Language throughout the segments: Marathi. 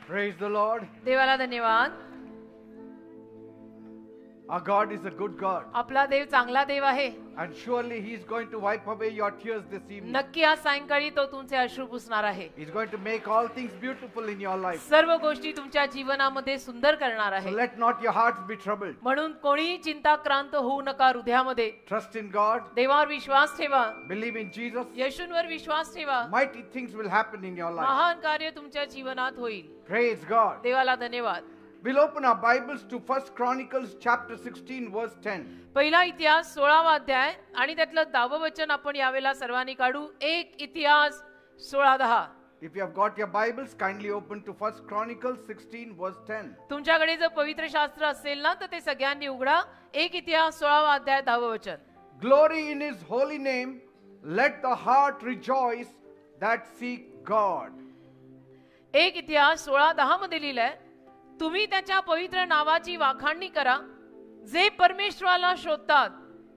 Praise the Lord. देवाला धन्यवाद. Our God is a good God. आपला देव चांगला देव आहे. And surely He is going to wipe away your tears this evening. नक्की आज सायंकाळी तो तुमचे अश्रू पुसणार आहे. He is going to make all things beautiful in your life. सर्व गोष्टी तुमच्या जीवनामध्ये सुंदर करणार So आहे. let not your hearts be troubled. म्हणून कोणी चिंताक्रांत होऊ नका. हृदयामध्ये Trust in God. देवावर विश्वास ठेवा. Believe in Jesus. येशूंवर विश्वास ठेवा. Mighty things will happen in your life. महान कार्य तुमच्या जीवनात होईल. Praise God. देवाला धन्यवाद. We'll open our Bibles to 1 Chronicles chapter 16 verse 10. पहिला इतिहास 16वा अध्याय आणि त्यातलं 10वं वचन आपण यावेळेला सर्वांनी काढू. एक इतिहास 16:10. If you have got your Bibles, kindly open to 1 Chronicles 16 verse 10. तुमच्याकडे जर पवित्र शास्त्र असेल ना तर ते सगळ्यांनी उघडा. एक इतिहास 16वा अध्याय 10वं वचन. Glory in His holy name, let the heart rejoice that seek God. एक इतिहास 16:10 मध्ये लिहिलंय, तुम्ही त्याच्या पवित्र नावाची वाखाणणी करा, जे परमेश्वराला शोधतात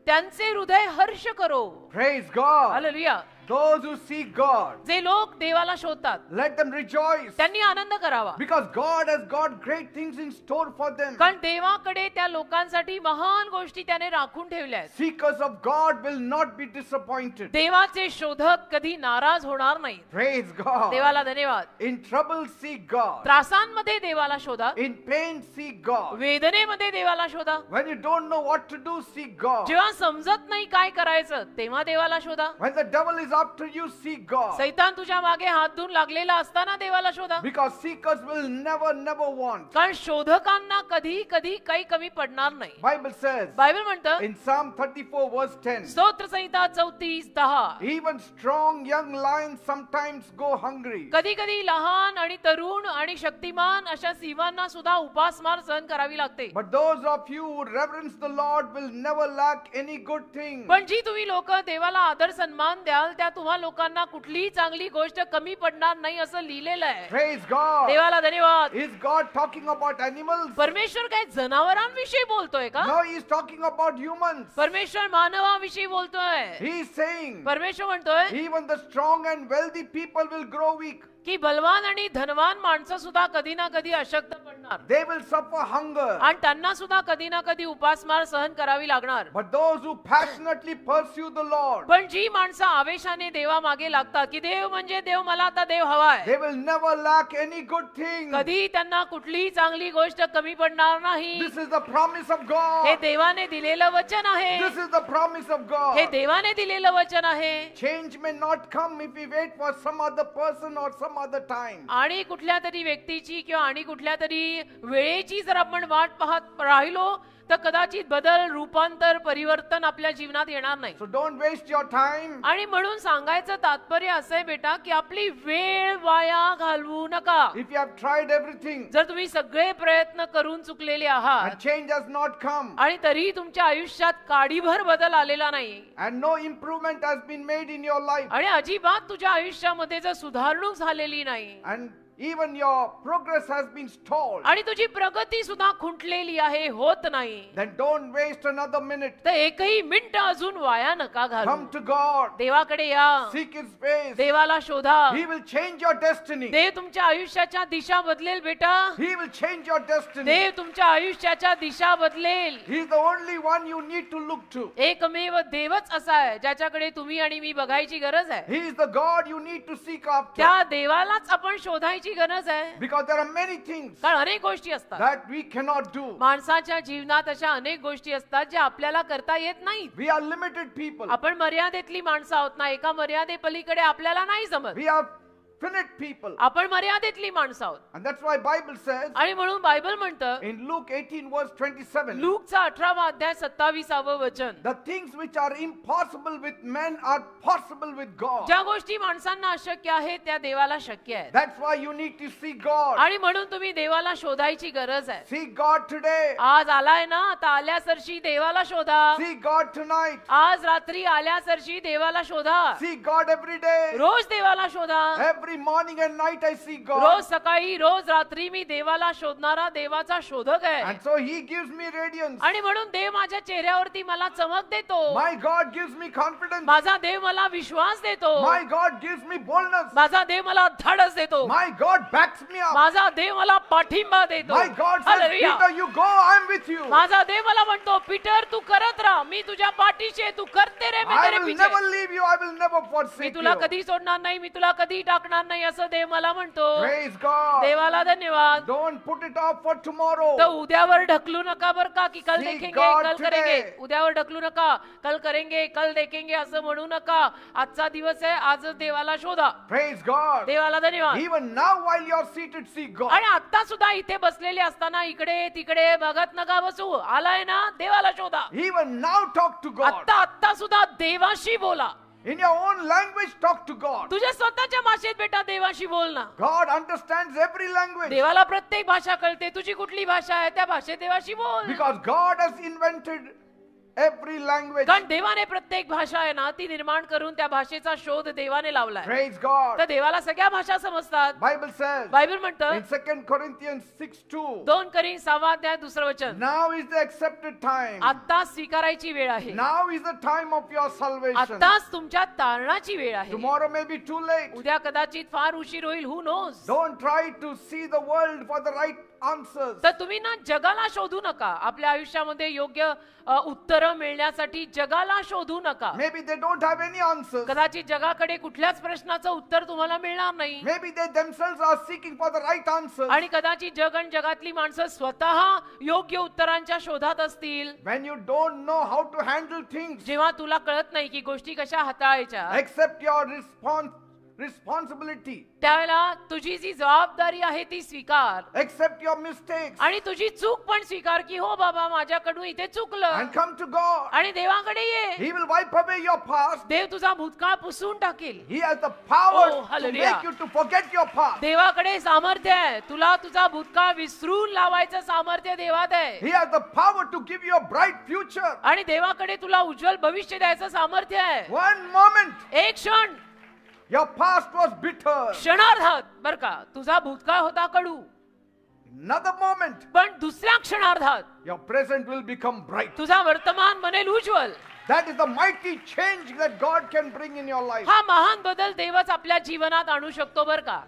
त्यांचे हृदय हर्ष करो. Praise God. Hallelujah. Those who seek God, जे लोक देवाला शोधतात let them rejoice, त्यांनी आनंद करावा. because God has got great things in store for them. कारण देवाकडे त्या लोकांसाठी महान गोष्टी त्याने राखून ठेवल्या आहेत. Seekers of God will not be disappointed. देवाचे शोधक कधी नाराज होणार नाही. Praise God. देवाला धन्यवाद. In trouble, seek God. त्रासांमध्ये देवाला शोधा. In pain, seek God. वेदनेमध्ये देवाला शोधा. When you don't know what to do, seek God. जेव्हा समजत नाही काय करायचं तेव्हा देवाला शोधा. When the devil is after you, seek God. सैतान तुझ्या मागे हात धुवून लागलेला असताना देवाला शोधा. Because seekers will never want. कारण शोधकांना कधी कधी काही कमी पडणार नाही. Bible says बायबल म्हणतं in Psalm 34 verse 10, स्तोत्र संहिता 34:10, even strong young lions sometimes go hungry. कधी कधी लहान आणि तरुण आणि शक्तिमान अशा सिंहांना सुद्धा उपासमार सहन करावी लागते. But those of you who reverence the Lord will never lack any good thing. पण जी तुम्ही लोक देवाला आदर सन्मान द्याल त्या तुम्हा लोकांना कुठलीही चांगली गोष्ट कमी पडणार नाही असं लिहिलेलं आहे. Praise God. देवाला धन्यवाद. Is God talking about animals? परमेश्वर काय जनावरांविषयी बोलतोय का? No, He is talking about humans. परमेश्वर मानवाविषयी बोलतोय. He is saying परमेश्वर म्हणतोय even the strong and wealthy people will grow weak. की बलवान आणि धनवान माणसं सुद्धा कधी ना कधी अशक्त पडणार. They will suffer hunger. आणि त्यांना सुद्धा कधी ना कधी उपासमार सहन करावी लागणार. But those who passionately pursue the Lord, पण जी माणसं आवेशाने देवा मागे लागतात की देव म्हणजे देव, मला आता देव हवाय, they will never lack any good thing. कधी त्यांना कुठलीही चांगली गोष्ट कमी पडणार नाही. This is the promise of हे God. देवाने दिलेलं वचन आहे. This is the promise of हे God. देवाने दिलेलं वचन आहे. Change may not come if we wait for some other person or some other time. आणि कुठल्या तरी व्यक्तीची किंवा आणि कुठल्या तरी वेळेची जर आपण वाट पाहत राहिलो तर कदाचित बदल, रूपांतर, परिवर्तन आपल्या जीवनात येणार नाही. So don't waste your time. आणि म्हणून सांगायचं तात्पर्य असं आहे बेटा की आपली वेळ वाया घालवू नका. If you have tried everything जर तुम्ही सगळे प्रयत्न करून चुकलेले आहात and change has not come आणि तरी तुमच्या आयुष्यात काडीभर बदल आलेला नाही and no improvement has been made in your life आणि अजिबात तुझ्या आयुष्यामध्ये जर सुधारणूक झालेली नाही and even your progress has been stalled, आणि तुझी प्रगती सुद्धा खुंटलेली आहे, होत नाही, then don't waste another minute. तर एकही मिनिट अजून वाया नका घालू. Come to God. देवाकडे या. Seek His face. देवाला शोधा. He will change your destiny. देव तुमच्या आयुष्याच्या दिशा बदलेल बेटा. He will change your destiny. देव तुमच्या आयुष्याच्या दिशा बदलेल. He is the only one you need to look to. एकमेव देवच असा आहे ज्याच्याकडे तुम्ही आणि मी बघायची गरज आहे. He is the God you need to seek after. त्या देवालाच आपण शोधायची गरज आहे. Because there are many things कारण अनेक गोष्टी असतात. that we cannot do. माणसाच्या जीवनात अशा अनेक गोष्टी असतात ज्या आपल्याला करता येत नाहीत. We are limited people. आपण मर्यादेतली माणसं आहोत ना. एका मर्यादेपलीकडे आपल्याला नाही जमत. We are finite people. आपण मर्यादेतली माणसं आहोत. And that's why Bible says आणि म्हणून बायबल म्हणतं in Luke 18 verse 27, लूकचा 18वा अध्याय 27वे वचन, the things which are impossible with men are possible with God. ज्या गोष्टी माणसांना अशक्य आहेत त्या देवाला शक्य आहेत. That's why you need to seek God. आणि म्हणून तुम्ही देवाला शोधायची गरज आहे. Seek God today. आज आलाय ना, आता आल्यासरशी देवाला शोधा. Seek God tonight. आज रात्री आल्यासरशी देवाला शोधा. Seek God every day. रोज देवाला शोधा. Every morning and night I see God. रोज सकाळी रोज रात्री मी देवाला शोधणारा देवाचा शोधक आहे. And so He gives me radiance. आणि म्हणून देव माझ्या चेहऱ्यावरती मला चमक देतो. My God gives me confidence. माझा देव मला विश्वास देतो. My God gives me boldness. माझा देव मला धाडस देतो. My God backs me up. माझा देव मला पाठिंबा देतो. My God says, hallelujah. Peter, you go, I'm with you. माझा देव मला म्हणतो, पीटर तू करत राहा, मी तुझ्या पाठीशी आहे, तू करते रे, मी I तेरे will पीछे. never leave you. I will never me forsake तुला you. कधी सोडणार नाही, मी तुला कधी टाकणार नाही, असं देव मला म्हणतो. Praise God. देवाला धन्यवाद. Don't put it off for tomorrow. तो उद्यावर ढकलू नका बर का, की कल See देखेंगे, God कल today. करेंगे. उद्यावर ढकलू नका, कल करेंगे, कल देखेंगे असं म्हणू नका. आजचा दिवस आहे, आजच देवाला शोधा. Praise God. देवाला धन्यवाद. Even now while you're seated, see God. आणि आता सुद्धा इथे बसलेले असताना इकडे तिकडे बघत नका बसू. आलाय ना, देवाला शोधा. Even now talk to God. आता सुद्धा देवाशी बोला. In your own language, talk to God. तुझ्या स्वतःच्या भाषेत बेटा देवाशी बोल ना. God understands every language. देवाला प्रत्येक भाषा कळते. तुझी कुठली भाषा आहे त्या भाषेत देवाशी बोल. Because God has invented every language. कारण देवाने प्रत्येक भाषा आहे ना ती निर्माण करून त्या भाषेचा शोध देवाने लावलाय. Praise God. तर देवाला सगळ्या भाषा समजतात. Bible says बायबल म्हणतं in 2 Corinthians 6:2, 2 Corinth 6 अध्याय 2 वचन, now is the accepted time. आता स्वीकारायची वेळ आहे. Now is the time of your salvation. आताच तुमच्या तारणाची वेळ आहे. Tomorrow may be too late. उद्या कदाचित फार उशीर होईल. Who knows. Don't try to see the world for the right answers. तर तुम्ही ना जगाला शोधू नका. आपल्या आयुष्यामध्ये योग्य उत्तर मिळण्यासाठी जगाला शोधू नका. Maybe they don't have any answers. कदाचित जगाकडे कुठल्याच प्रश्नाचं उत्तर तुम्हाला मिळणार नाही. Maybe they themselves are seeking for the right answers. आणि कदाचित जग आणि जगातली माणसं स्वतः योग्य उत्तरांच्या शोधात असतील. When you don't know how to handle things, जेव्हा तुला कळत नाही की गोष्टी कशा हाताळायच्या, accept your responsibility. त्यावेळेला तुझी जी जबाबदारी आहे ती स्वीकार. Accept your mistakes आणि तुझी चूक पण स्वीकार की हो बाबा माझ्याकडून इथे चुकलं. and come to God. आणि देवाकडे ये. He will wipe away your past. देव तुझा भूतकाळ पुसून टाकेल. He has the power Oh, to hallelujah. make you to forget your past. देवाकडे सामर्थ्य आहे. तुला तुझा भूतकाळ विसरून लावायचं सामर्थ्य देवात आहे. He has the power to give you a bright future. आणि देवाकडे तुला उज्ज्वल भविष्य द्यायचं सामर्थ्य आहे. One moment, एक क्षण, your past was bitter. क्षणार्धात बर का तुझा भूतकाळ होता कडू. Another moment, पण दुसऱ्या क्षणार्धात your present will become bright. तुझा वर्तमान बनेल उज्ज्वल. That is the mighty change that God can bring in your life. हा महान बदल देवच आपल्या जीवनात आणू शकतो बर का.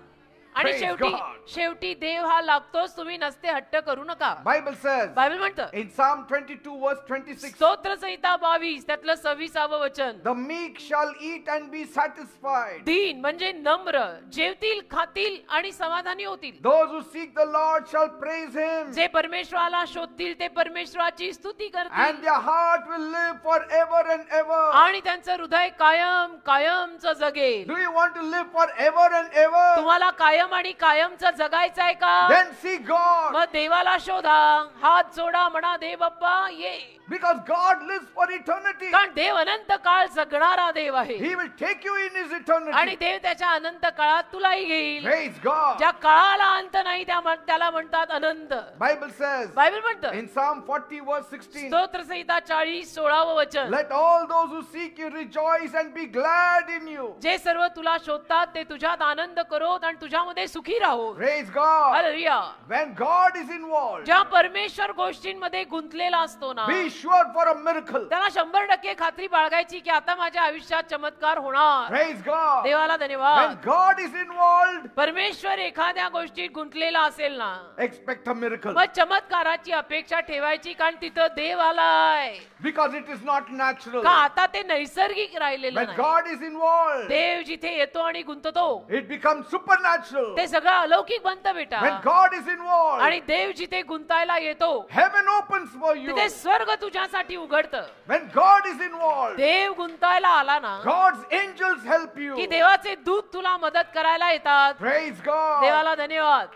आणि Praise शेवटी God. शेवटी देव हा लागतोच. तुम्ही नसते हट्ट करू नका. Bible says बायबल म्हणतं in Psalm 22 verse 26, स्तोत्र संहिता 22 त्यातलं 26वं वचन, the meek shall eat and be satisfied. दीन म्हणजे नम्र जेवतील खातील आणि समाधानी होतील. Those who seek the Lord shall praise him, जे परमेश्वराला शोधतील ते परमेश्वराची स्तुती and करतील. their heart will live forever and ever. आणि त्यांचं हृदय कायम कायमच जगेल. Do you want to live forever and ever? तुम्हाला कायम आणि कायमचं जगायचं आहे का? Then see God. मग देवाला शोधा. हात जोडा, म्हणा देव बाप्पा ये. Because God lives for eternity. कारण देव अनंत काळ जगणारा देव आहे. He will take you in his आणि eternity. देव त्याच्या अनंत काळात तुलाही घेईल. Praise God. ज्या काळाला अंत नाही त्याला म्हणतात अनंत. Bible says बायबल म्हणतं in Psalm 40 verse 16, स्तोत्र संहिता 40 16वं वचन, let all those who seek you rejoice and be glad in you. जे सर्व तुला शोधतात ते तुझ्यात आनंद करोत आणि तुझ्यामध्ये सुखी राहो. Praise God. Hallelujah. When God is involved, ज्या परमेश्वर गोष्टींमध्ये गुंतलेला असतो ना be sure for a miracle. त्याला 100% खात्री बाळगायची की आता माझ्या आयुष्यात चमत्कार होणार. Praise God. देवाला When धन्यवाद. God is involved, परमेश्वर एखाद्या गोष्टीत गुंतलेला असेल ना expect a miracle. मग चमत्काराची अपेक्षा ठेवायची. कारण तिथं देव आलाय. Because it is not natural. का आता ते नैसर्गिक राहिलेलं When नाही. God is involved, देव जिथे येतो आणि गुंततो it becomes supernatural. ते सगळं अलौकिक बनतं बेटा. When God is involved, आणि देव जिथे गुंतायला येतो heaven opens for you. तिथे स्वर्ग तुझ्यासाठी उघडतं. When God is involved, देव गुंतायला आला ना God's angels help you. की देवाचे दूत तुला मदत करायला येतात. Praise God. देवाला धन्यवाद.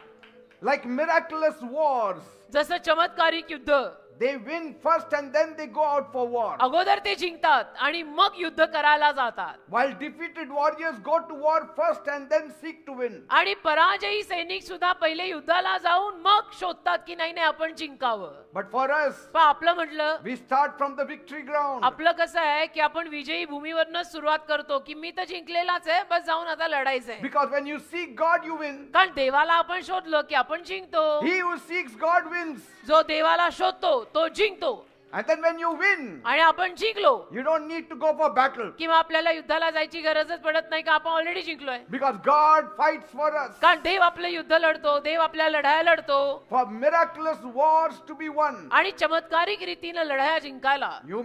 Like miraculous wars, जसं चमत्कारिक युद्ध they win first and then they go out for war. अगोदर ते जिंकतात आणि मग युद्ध करायला जातात. While defeated warriors go to war first and then seek to win. आणि पराजयी सैनिक सुद्धा पहिले युद्धाला जाऊन मग शोधतात की नाही नाही आपण जिंकावं. But for us, पण आपलं म्हटलं we start from the victory ground. आपलं कसं आहे की आपण विजयी भूमीवरनं सुरुवात करतो की मी तर जिंकलेलाच आहे, बस जाऊन आता लढायचंय. Because when you seek God, you win. कारण देवाला आपण शोधलं की आपण जिंकतो. He who seeks God wins. जो देवाला शोधतो तो जिंकतो. And then when you win, आणि आपण जिंकलो you don't need to go for battle. किंवा आपल्याला युद्धाला जायची गरजच पडत नाही का आपण already जिंकलोय. Because God fights for us. कारण देव आपलं युद्ध लढतो, देव आपल्या लढाया लढतो. For miraculous wars to be won, आणि चमत्कारिक रीतीने लढाया जिंकायला you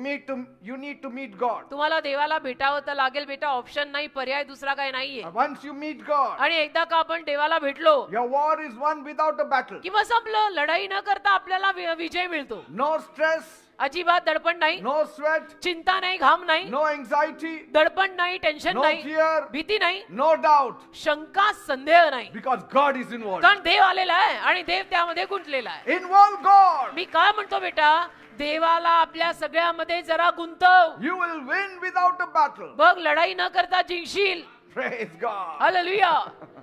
need to meet God. तुम्हाला देवाला भेटावं तर लागेल बेटा, ऑप्शन नाही, पर्याय दुसरा काही नाहीये. Once you meet God, आणि एकदा का आपण देवाला भेटलो your war is won without a battle. किंवा संपलं, लढाई न करता आपल्याला विजय मिळतो. No stress, अजिबात दडपण नाही, no sweat, चिंता नाही, घाम नाही, no anxiety, दडपण नाही, टेन्शन no नाही, fear, भीती नाही, no doubt. शंका संदेह नाही. Because God is involved. कारण देव आलेला आहे आणि देव त्यामध्ये गुंतलेला आहे. Involve God. मी काय म्हणतो बेटा, देवाला आपल्या सगळ्यामध्ये जरा गुंतव. You will win without a battle. बघ, लढाई न करता जिंकशील. Praise God. हालेलुया.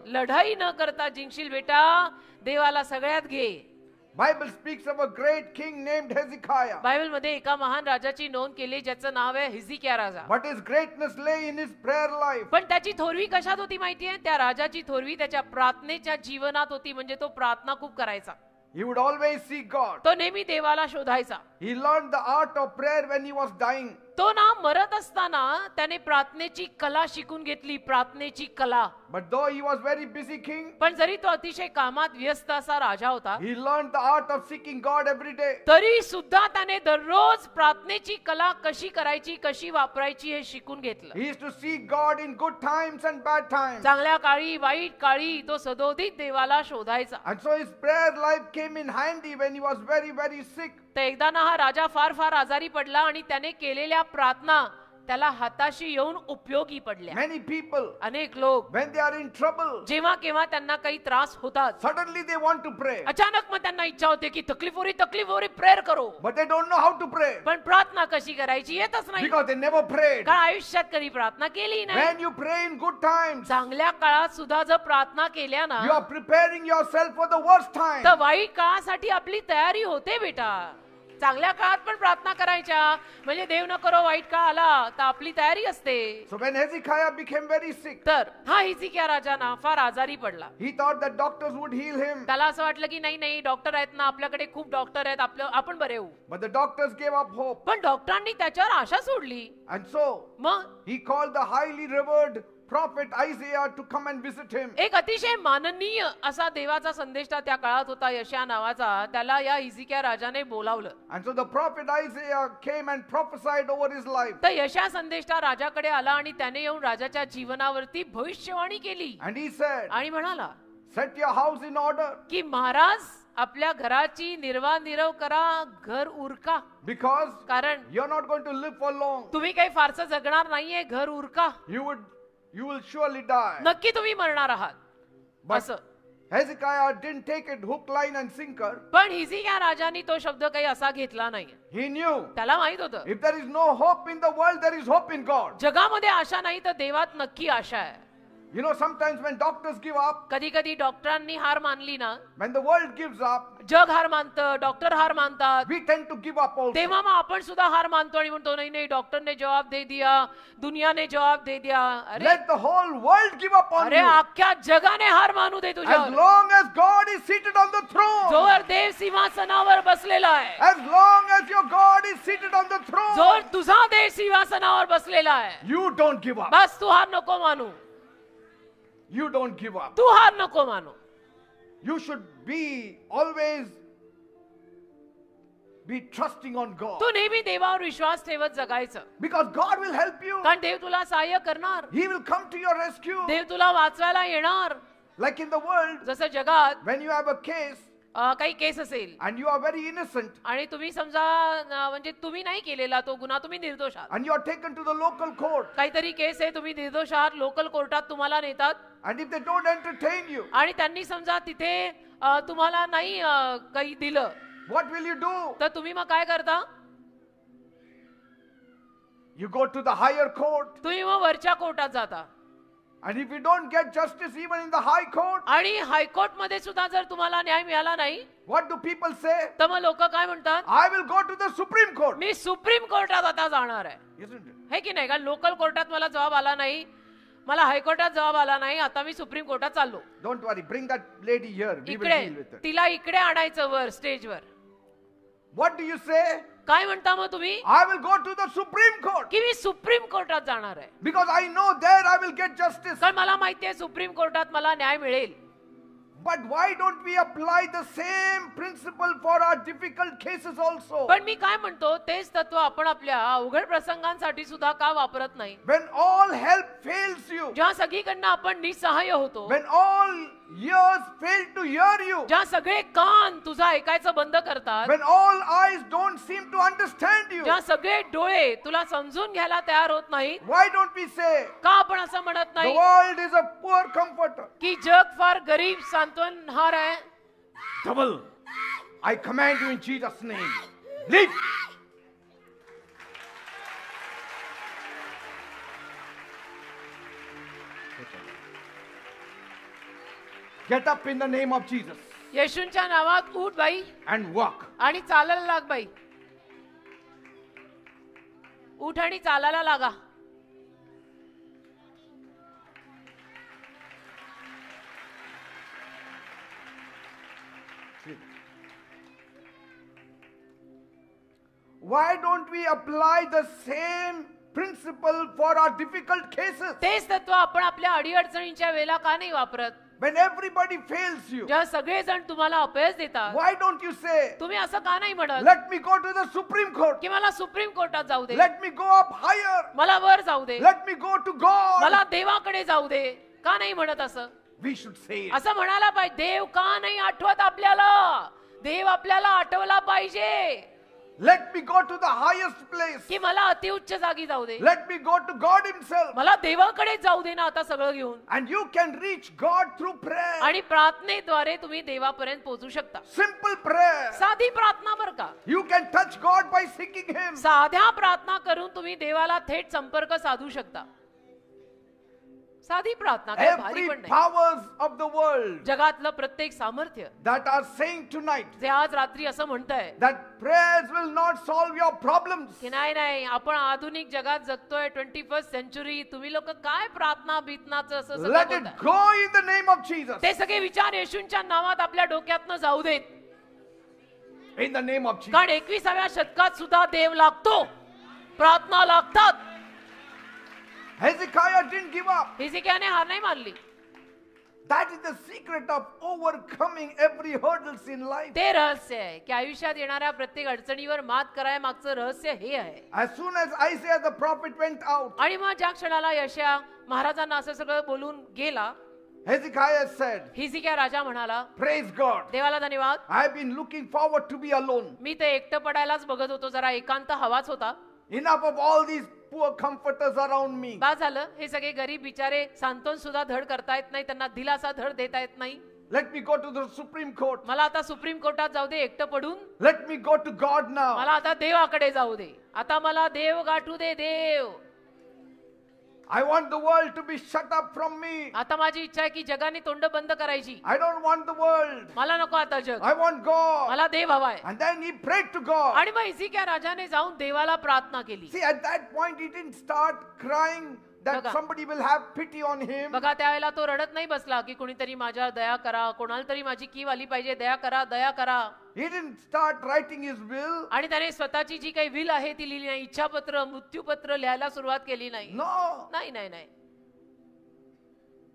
लढाई न करता जिंकशील बेटा, देवाला सगळ्यात घे. Bible speaks of a great king named Hezekiah. Bible मध्ये एका महान राजाची नोंद केली ज्याचं नाव आहे हिजकिया राजा. But his greatness lay in his prayer life. पण त्याची थोरवी कशात होती माहितीये? त्या राजाची थोरवी त्याच्या प्रार्थनेच्या जीवनात होती. म्हणजे तो प्रार्थना खूप करायचा. He would always seek God. तो नेहमी देवाला शोधायचा. He learned the art of prayer when he was dying. तो ना मरत असताना त्याने प्रार्थनेची कला शिकून घेतली, प्रार्थनेची कला. But though he was very busy king, पण जरी तो अतिशय कामात व्यस्त असा राजा होता, he learned the art of seeking God every day. तरी सुद्धा त्याने दररोज प्रार्थनेची कला कशी करायची, कशी वापरायची हे शिकून घेतलं. He used to seek God in good times and bad times. चांगल्या काळी वाईट काळी तो सदोदित देवाला शोधायचा. And so his prayer life came in handy when he was very, very sick. तर एकदा ना हा राजा फार फार आजारी पडला आणि त्याने केलेल्या प्रार्थना त्याला हाताशी येऊन उपयोगी पडल्या. Many people, अनेक लोक when they are in trouble, जेव्हा केव्हा त्यांना काही त्रास होतात, suddenly they want to pray. अचानक मग त्यांना इच्छा होते की तकलीफोरी प्रेयर करो. But they don't know how to pray. पण प्रार्थना कशी करायची येतच नाही. Because they never prayed. कारण आयुष्यात कधी प्रार्थना केली नाही. When you pray in good times, चांगल्या काळात सुद्धा जर प्रार्थना केल्या ना, you are preparing yourself for the worst time. तर वाईट काळासाठी आपली तयारी होते बेटा. चांगल्या काळात पण प्रार्थना करायच्या, म्हणजे देव न करो वाईट काळ आला तर आपली तयारी असते. So when Hezekiah became very sick, तर हा हिजकिया राजा ना फार आजारी पडला. he thought that doctors would heal him. त्याला असं वाटलं की नाही नाही, डॉक्टर आहेत ना, आपल्याकडे खूप डॉक्टर आहेत, आपण बरे होऊ. But the doctors gave up hope. पण डॉक्टरांनी त्याच्यावर आशा सोडली. And so मग he called the highly revered prophet Isaiah to come and visit him. एक अतिशय माननीय असा देवाचा संदेष्टा त्या काळात होता, यशया नावाचा. त्याला या हिजकिया राजाने बोलावलं. And so the prophet Isaiah came and prophesied over his life. तर यशया संदेष्टा राजाकडे आला आणि त्याने येऊन राजाच्या जीवनावरती भविष्यवाणी केली. And he said, आणि म्हणाला set your house in order. की महाराज आपल्या घराची निर्वानिरव करा, घर उरका. Because कारण you're not going to live for long. तुम्ही काही फारसं जगणार नाहीये, घर उरका. You will surely die. नक्की तुम्ही मरणार आहात. असं Hezekiah didn't take it hook, line and sinker. पण हिजकिया राजाने तो शब्द काही असा घेतला नाही. He knew त्याला माहित होतं if there is no hope in the world, there is hope in God. जगामध्ये आशा नाही तर देवात नक्की आशा आहे. You know, sometimes when doctors give up, कधी कधी डॉक्टरांनी हार मानली ना, when the world gives up, जग हार मानतं, डॉक्टर हार मानतात, we tend to give up also. तेव्हा मग आपण सुद्धा हार मानतो आणि म्हणतो नाही नाही, डॉक्टरने जवाब दे दिया, दुनिया ने जवाब दे दिया. अरे Let the whole world give up on अरे you. अख्ख्या जगाने हार मानू दे As तुझ्यावर. long as God is seated on the throne, जोवर देव सिंहासनावर बसलेला आहे, as long as your God is seated on the throne, जोवर तुझा देव सिंहासनावर बसलेला आहे, you don't give up. बस तू हार नको मानू. You don't give up. तू हार नको मानू. You should always be trusting on God. तू नेहमी देवावर विश्वास ठेवत जगायचं. Because God will help you. कारण देव तुला सहाय्य करणार. He will come to your rescue. देव तुला वाचवायला येणार. Like in the world, जसं जगात when you have a case काही केस असेल and you are very innocent आणि तुम्ही समजा म्हणजे तुम्ही नाही केलेला तो गुन्हा, तुम्ही निर्दोष आहात, and you are taken to the local court, काहीतरी केस आहे, तुम्ही निर्दोष आहात, लोकल कोर्टात तुम्हाला नेतात. and if they don't entertain you, आणि त्यांनी समजा तिथे तुम्हाला नाही काही दिलं, what will you do? तर तुम्ही मग काय करता? You go to the higher court. तुम्ही मग वरच्या कोर्टात जाता. And if you don't get justice even in the high court, आणि हायकोर्ट मध्ये सुद्धा जर तुम्हाला न्याय मिळाला नाही, what do people say? तर मग लोक काय म्हणतात? I will go to the Supreme Court. Me supreme कोर्टात आता जाणार आहे. Isn't it? हे की नाही? कारण लोकल कोर्टात मला जबाब आला नाही, मला हायकोर्टात जबाब आला नाही, आता मी सुप्रीम कोर्टात चाललो. Don't worry, bring that lady here. We will इकडे deal with it. तिला इकडे आणायचं वर स्टेजवर. What do you say? काय म्हणता मग तुम्ही? I will go to the Supreme Court. की मी सुप्रीम कोर्टात जाणार आहे. Because I know there I will get justice. कारण मला माहिती आहे सुप्रीम कोर्टात मला न्याय मिळेल. But why don't we apply the same principle for our difficult cases also? पण मी काय म्हणतो, तेच तत्व आपण आपल्या अवघड प्रसंगांसाठी सुद्धा का वापरत नाही? When all help fails you, जेव्हा सगळीकडनं आपण निसहाय्य होतो, when all ears fail to hear you, जेव्हा सगळे कान तुझं ऐकायचं बंद करतात, when all eyes don't seem to understand you, जेव्हा सगळे डोळे तुला समजून घ्यायला तयार होत नाहीत, why don't we say, का आपण असं म्हणत the नाही world is a poor comforter? की जग फार गरीब सांत्वनहार आहे? Devil, I command you in Jesus' name, leave. Get up in the name of Jesus येशूंच्या नावात उठ बाई and walk. आणि चालायला लाग बाई. उठ आणि चालायला लागा. Why don't we apply the same principle for our difficult cases? तेच तत्व आपण आपल्या अडीअडचणींच्या वेळेला का नाही वापरत? When everybody fails you, जेव्हा सगळेजण तुम्हाला अपयश देतात, why don't you say, तुम्ही असं का नाही म्हणत let me go to the Supreme Court, की मला सुप्रीम कोर्टात जाऊ दे, let me go up higher, मला वर जाऊ दे, let me go to God? मला देवाकडे जाऊ दे? का नाही म्हणत असं? We should say it. असं म्हणायला पाहिजे. देव का नाही आठवत आपल्याला? देव आपल्याला आठवला पाहिजे Let me go to the highest place. की मला अतिउच्च जागी जाऊ दे, Let me go to God Himself. मला देवाकडे जाऊ दे ना आता सगळं घेऊन. And you can reach God through prayer. आणि प्रार्थनेद्वारे तुम्ही देवापर्यंत पोहोचू शकता. Simple prayer. साधी प्रार्थना बर का? You can touch God by seeking Him. साध्या प्रार्थना करून तुम्ही देवाला थेट संपर्क साधू शकता. साधी प्रार्थना, काही भारी Every पण नाही. powers of the world जगातलं प्रत्येक सामर्थ्य that are saying tonight जे आज रात्री असं म्हणतंय that prayers will not solve your problems. की नाही नाही, आपण आधुनिक जगात जगतोय, 21st सेंचुरी, तुम्ही लोक काय प्रार्थना बीतनाचं असं सगळं Let it बोलताय? go in the name of Jesus. ते सगळे विचार येशूंच्या नावात आपल्या डोक्यातनं जाऊ देत. In the name of Jesus. कारण 21व्या शतकात सुद्धा देव लागतो, प्रार्थना लागतात. Hezekiah didn't give up. हिजकियाने हार नाही मानली. That is the secret of overcoming every hurdles in life. ते रहस्य आहे की आयुष्यात येणाऱ्या प्रत्येक अडचणीवर मात कराय मागचं रहस्य हे आहे. As soon as Isaiah the prophet went out, आणि मग ज्या क्षणाला यशया महाराजांना असं सगळं बोलून गेला, Hezekiah said, हिजकिया राजा म्हणाला, praise God. देवाला धन्यवाद, I've been looking forward to be alone. मी ते एकटं पडायलाच बघत होतो, जरा एकांत हवाच होता. Enough of all these poor comforters around me. बा झालं, हे सगळे गरीब बिचारे सांत्वन सुद्धा धड करता येत नाही, त्यांना दिलासा धड देता येत नाही. Let me go to the Supreme Court. मला आता सुप्रीम कोर्टात जाऊ दे एकटं पडून. Let me go to God now. मला आता देवाकडे जाऊ दे. आता मला देव गाठू दे. देव, I want the world to be shut up from me. आता माझी इच्छा आहे की जगाने तोंड बंद करायची. I don't want the world. मला नको आता जग, I want God. मला देव हवाय. And then he prayed to God. आणि मग हिजकिया राजाने जाऊन देवाला प्रार्थना केली. See, at that point he didn't start crying that बघा. somebody will have pity on him. बघा, त्यावेळेला तो रडत नाही बसला की कोणीतरी माझ्यावर दया करा, कोणाला तरी माझी कीव आली पाहिजे, दया करा, दया करा. He didn't start writing his will. आणि त्याने स्वतःची जी काही विल आहे ती लिहिली नाही, इच्छापत्र, मृत्यूपत्र लिहायला सुरुवात केली नाही. No. नाही नाही नाही,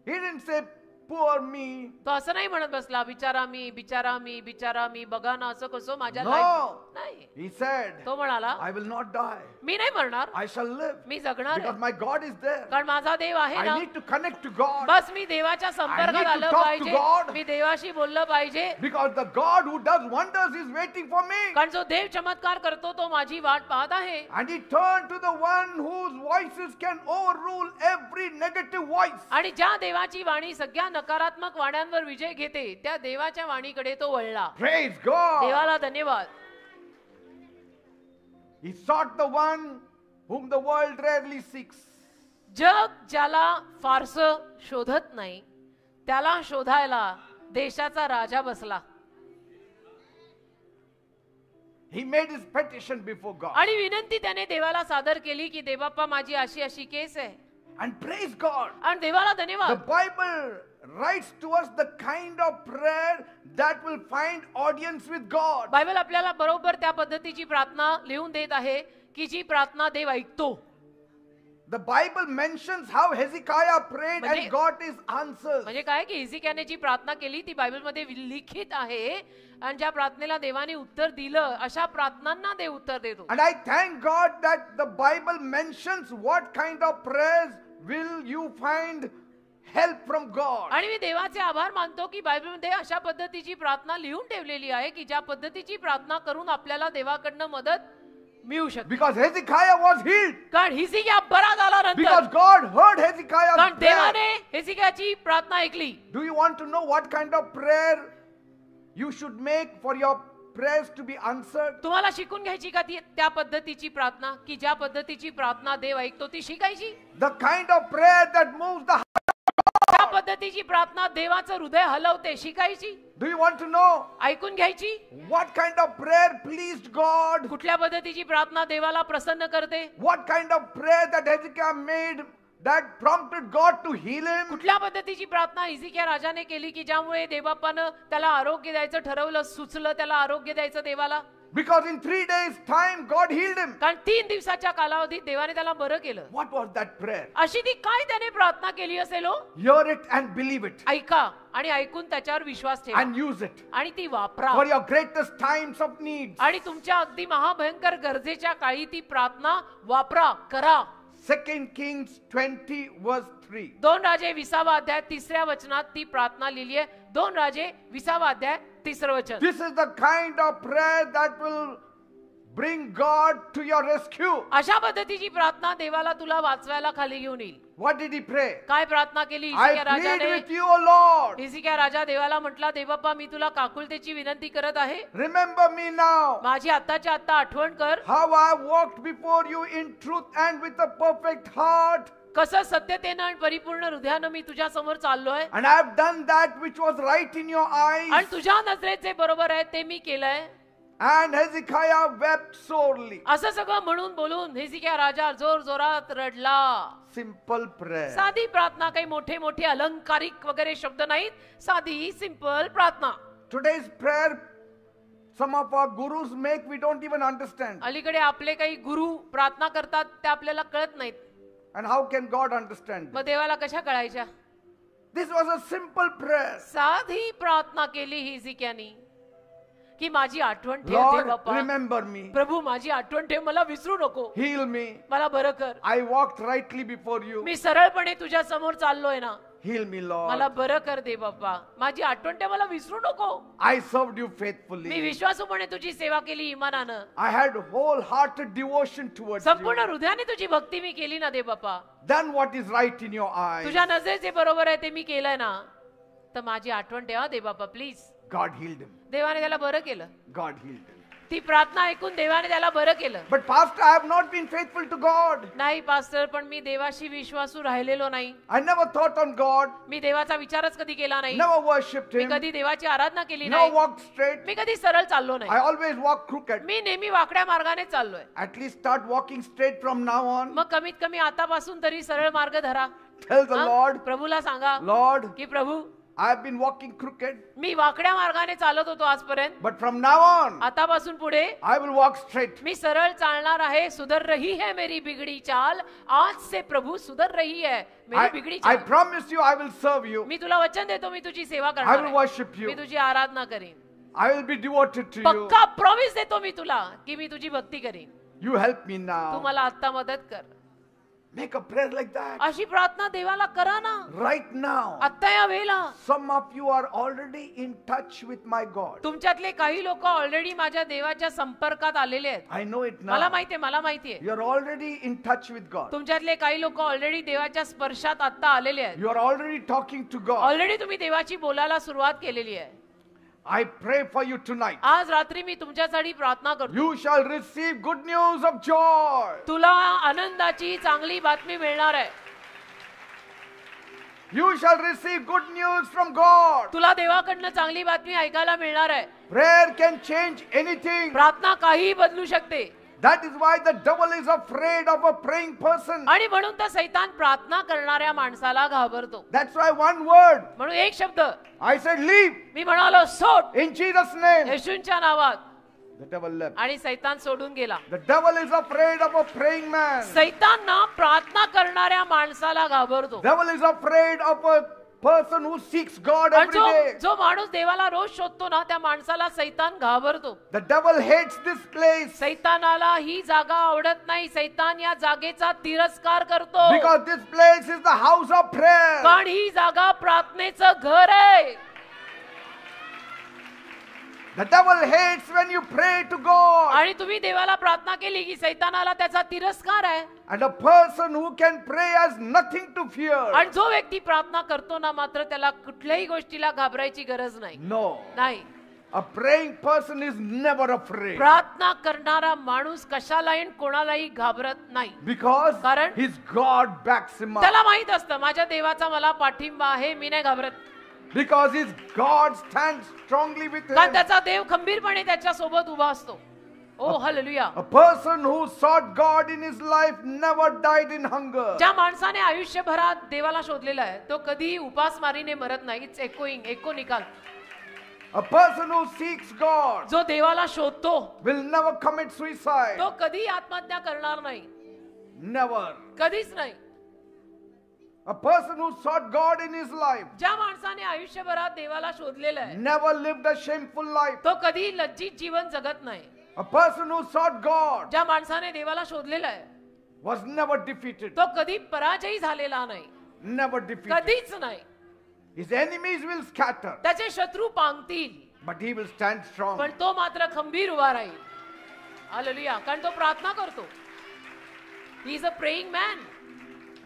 He didn't say, poor me. तो असं नाही म्हणत बसला, बिचारा मी, बिचारा मी, बिचारा मी, बघा ना असं कसं माझ्या No. लाईफ. नाही, He said, तो म्हणाला, I will not die. मी नाही मरणार, I shall live. मी जगणार Because आहे. my God is there. कारण माझा देव आहे I ना. need to connect to God. बस मी देवाच्या I need संपर्कात to आलं talk to पाहिजे, God. मी देवाशी बोललं पाहिजे. Because the God who does wonders is waiting for me. कारण जो देव चमत्कार करतो तो माझी वाट पाहत आहे. And he turned to the one whose voices can overrule every negative voice. आणि ज्या देवाची वाणी सगळ्या नकारात्मक वाण्यांवर विजय घेते त्या देवाच्या वाणीकडे तो वळला. Praise God. देवाला धन्यवाद. He sought the one whom the world rarely seeks. जग ज्याला फारसं शोधत नाही त्याला शोधायला देशाचा राजा बसला. He made his petition before God. आणि विनंती त्याने देवाला सादर केली की देवबाप्पा माझी अशी अशी केस आहे. And praise God. आणि देवाला The धन्यवाद. Bible writes to us the kind of prayer that will find audience with God. Bible आपल्याला बरोबर त्या पद्धतीची प्रार्थना लिहून देत आहे की जी प्रार्थना देव ऐकतो. The Bible mentions how Hezekiah prayed म्हणजे- and got his answers. म्हणजे काय की हिजकियाने जी प्रार्थना केली ती बायबलमध्ये लिखित आहे आणि ज्या प्रार्थनेला देवाने उत्तर दिलं अशा प्रार्थनांना देव उत्तर देतो. And I thank God that the Bible mentions what kind of prayers will you find help from God. आणि मी देवाचे आभार मानतो की बायबलमध्ये अशा पद्धतीची प्रार्थना लिहून ठेवलेली आहे की ज्या पद्धतीची प्रार्थना करून आपल्याला देवाकडनं मदत मिळू शकते. Because Hezekiah was healed. कारण हिजकिया बरा झाला नंतर. Because God heard Hezekiah's कारण prayer. देवाने हिजकियाची प्रार्थना ऐकली. Do you want to know what kind of prayer you should make for your prayers to be answered? तुम्हाला शिकून घ्यायची का ती त्या पद्धतीची प्रार्थना की ज्या पद्धतीची प्रार्थना देव ऐकतो ती शिकायची. The kind of prayer that moves the heart. त्या पद्धतीची प्रार्थना देवाचं हृदय हलवते शिकायची. Do you want to know ऐकून घ्यायची. what kind of prayer pleased God? कुठल्या पद्धतीची प्रार्थना देवाला प्रसन्न करते. What kind of prayer that Hezekiah made that prompted God to heal him? कुठल्या पद्धतीची प्रार्थना हिजकिया राजाने केली की ज्यामुळे देवबापानं त्याला आरोग्य द्यायचं ठरवलं सुचलं त्याला आरोग्य द्यायचं देवाला. Because in 3 days time God healed him. कारण 3 दिवसाच्या कालावधीत देवाने त्याला बरं केलं. What was that prayer? अशी ती काय त्याने प्रार्थना केली असेल हो. Hear it and believe it ऐका आणि ऐकून त्याच्यावर विश्वास ठेवा and use it आणि ती वापरा. for your greatest times of needs. आणि तुमच्या अगदी महाभयंकर गरजेच्या काळी ती प्रार्थना वापरा करा. 2 Kings 20 verse 3. 2 राजे 20 अध्याय 3 वचनात ती प्रार्थना लिहिली आहे. 2 राजे 20 अध्याय 3 वचन. This is the kind of prayer that will bring God to your rescue. अशा पद्धतीची प्रार्थना देवाला तुला वाचवायला खाली घेऊन येईल. What did he pray? काय प्रार्थना केली I हिजकिया plead राजाने. with you, O Lord. Hezekiah राजा देवाला म्हटला देवबाप्पा मी तुला काकुलतेची विनंती करत आहे. Remember me now. माझी आत्ताच्या आत्ता आठवण कर. How I have walked before you in truth and with a perfect heart. कसं सत्यतेनं आणि परिपूर्ण हृदयानं मी तुझ्या समोर चाललोय And I have done that which was right in your आणि eyes. तुझ्या नजरेत जे बरोबर आहे ते मी केलंय. And Hezekiah wept sorely. असं सगळं म्हणून बोलून हिजकिया राजा जोर जोरात रडला. Simple prayer. साधी प्रार्थना काही मोठे मोठे अलंकारिक वगैरे शब्द नाहीत. साधी सिंपल प्रार्थना. Today's prayer, some of our gurus make, we don't even understand. अलीकडे आपले काही गुरु प्रार्थना करतात ते आपल्याला कळत नाहीत. And how can God understand? मग देवाला कशा कळायच्या. This was a simple prayer. साधी प्रार्थना केली हिजकियानी की माझी आठवण ठेव Lord, देवबाप्पा. remember me. प्रभू माझी आठवण ठेव मला विसरू नको. Heal me. मला बरं कर. I walked rightly before you. मी सरळपणे तुझ्या समोर चाललोय ना. Heal me, मला Lord. बरं कर दे बाप्पा. माझी आठवण ठेव मला विसरू नको. I served you me faithfully. विश्वासूपणे तुझी सेवा केली इमानानं. I had wholehearted devotion towards संपूर्ण you. हृदयाने तुझी भक्ती मी केली ना दे बाप्पा. Done what is right in your eyes. तुझ्या नजरेत जे बरोबर आहे ते मी केलंय ना. तर माझी आठवण ठेवा दे बाप्पा प्लीज. God healed him. देवाने त्याला बरं केलं. God healed him. ती प्रार्थना ऐकून देवाने त्याला बरं केलं. But Pastor, I have not been faithful to God. नाही पास्टर पण मी देवाशी विश्वासू राहिलेलो नाही. I never thought on God. मी देवाचा विचारच कधी केला नाही. Never worshipped मी him. कधी देवाची आराधना केली Never नाही. walked straight. मी कधी सरळ चाललो I नाही. always walk crooked. मी नेहमी वाकड्या मार्गाने चाललोय. At least start walking straight from now on. मग कमीत कमी आतापासून तरी सरळ मार्ग धरा. Tell the हा? Lord, प्रभूला सांगा Lord, की प्रभू I have been walking crooked. मी वाकड्या मार्गाने चालत होतो आजपर्यंत. But from now on, आतापासून पुढे I will walk straight. मी सरळ चालणार आहे. सुधर रही है मेरी बिगड़ी चाल. आज से प्रभू सुधर रही है मेरी बिगड़ी I चाल. promise you, I will serve you. मी तुला वचन देतो मी तुझी सेवा I करणार will आहे. worship you. मी तुझी आराधना करीन. I will be devoted to you. पक्का प्रॉमिस देतो मी तुला की मी तुझी भक्ती करीन. You help me Tu now. मला आता मदत कर. Make a prayer like that. अशी प्रार्थना देवाला करा ना Right now. आता या वेळेला. Some of you are already in touch with my God. तुमच्यातले काही लोक ऑलरेडी माझ्या देवाच्या संपर्कात आलेले आहेत. I know it मला now. माहितीये You are already in touch with God. तुमच्यातले काही लोक ऑलरेडी देवाच्या स्पर्शात आता आलेले आहेत. You are already talking to God. Already तुम्ही देवाची बोलायला सुरुवात केलेली आहे. I pray for you tonight. आज रात्री मी तुमच्यासाठी प्रार्थना करतो. You shall receive good news of joy. तुला आनंदाची चांगली बातमी मिळणार आहे. You shall receive good news from God. तुला देवाकडनं चांगली बातमी ऐकायला मिळणार आहे. Prayer can change anything. प्रार्थना काहीही बदलू शकते. That is why the devil is afraid of a praying person. आणि म्हणून तर सैतान प्रार्थना करणाऱ्या माणसाला घाबरतो. That's why one word. म्हणून एक शब्द I said leave. मी म्हणालो सोड In Jesus' name. येशूंच्या नावात. The devil left. आणि सैतान सोडून गेला. The devil is afraid of a praying man. सैतान ना प्रार्थना करणाऱ्या माणसाला घाबरतो. Devil is afraid of a person who seeks God आणि every day. जो माणूस देवाला रोज शोधतो ना त्या माणसाला सैतान घाबरतो. The devil hates this place सैतानाला ही जागा आवडत नाही. सैतान या जागेचा तिरस्कार करतो. because this place is the house of prayer. कारण ही जागा प्रार्थनेचं घर आहे. The devil hates when you pray to God. आणि तुम्ही देवाला प्रार्थना केली की सैतानाला त्याचा तिरस्कार आहे. And a person who can pray has nothing to fear. आणि जो व्यक्ती प्रार्थना करतो ना मात्र त्याला कुठल्याही गोष्टीला घाबरायची गरज नाही. No. नाही. A praying person is never afraid. प्रार्थना करणारा माणूस कशालाही कोणालाही घाबरत नाही. Because कारण his God backs him up. त्याला माहित असतं माझ्या देवाचा मला पाठिंबा आहे. मी नाही घाबरत. Because his God stands strongly with कारण him. त्याचा देव खंबीरपणे त्याच्या सोबत उभा असतो. ओ hallelujah. A person who sought God in his life never died in hunger. ज्या माणसाने आयुष्यभरात देवाला शोधलेला आहे तो कधी उपासमारीने मरत नाही. इट्स एको निकाल. A person who seeks God जो देवाला शोधतो will never commit suicide. तो कधी आत्महत्या करणार नाही. Never. कधीच नाही. A person who sought God in his life ज्या माणसाने आयुष्यभरात देवाला शोधलेलं आहे never lived a shameful life. तो कधी लज्जित जीवन जगत नाही. A person who sought God ज्या माणसाने देवाला शोधलेलं आहे was never defeated. तो कधी पराजयी झालेला नाही. Never defeated. कधीच नाही. His enemies will scatter, त्याचे शत्रू पांगतील but he will stand strong. पण तो मात्र खंबीर उभा राहील. हालेलुया. कारण तो प्रार्थना करतो. He is a praying man.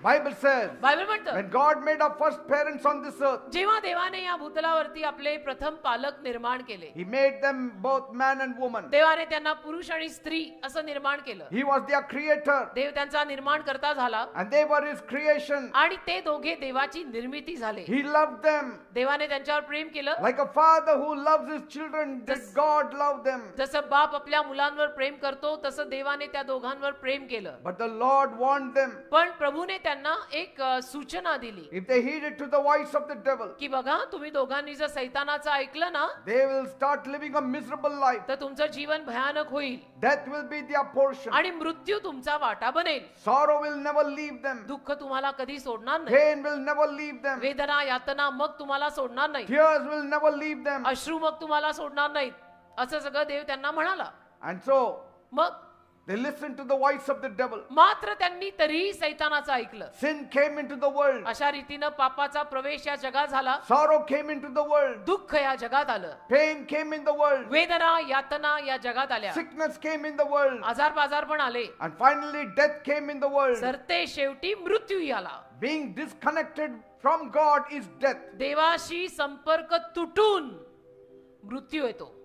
Bible says Bible म्हणतं when God made our first parents on this earth, जेव्हा देवाने या भूतलावरती आपले प्रथम पालक निर्माण केले. he made them both man and woman. देवाने त्यांना पुरुष आणि स्त्री असं निर्माण केलं. He was their creator देव त्यांचा निर्माण करता झाला and they were his creation. आणि ते दोघे देवाची निर्मिती झाले. He loved them देवाने त्यांच्यावर प्रेम केलं. like a father who loves his children. Did God love them? जसं बाप आपल्या मुलांवर प्रेम करतो तसं देवाने त्या दोघांवर प्रेम केलं. But the Lord warned them, पण प्रभूने त्यांना एक सूचना दिली if they heeded to the voice of the devil, की बघा तुम्ही दोघांनी जर सैतानाचं ऐकलं ना they will start living a miserable life. तर तुमचं जीवन भयानक होईल Death will be their portion. आणि मृत्यू तुमचा वाटा बनेल. Sorrow will never leave them. दुःख तुम्हाला कधी सोडणार नाही. Pain will never leave them. वेदना यातना मग तुम्हाला सोडणार नाही. Tears will never leave them. अश्रू मग तुम्हाला सोडणार नाहीत. असं सगळं देव त्यांना म्हणाला. And so मग they listened to the voice of the devil. मात्र त्यांनी तरीही सैतानाचं ऐकलं. Sin came into the world. अशा रीतीनं पापाचा प्रवेश या जगात झाला. Sorrow came into the world. दुःख या जगात आलं. Pain came in the world. वेदना यातना या जगात आल्या. Sickness came in the world. आजार पाजार पण आले. And finally death came in the world. सरते शेवटी मृत्यूही आला. Being disconnected from God is death. देवाशी संपर्क तुटून मृत्यू येतो.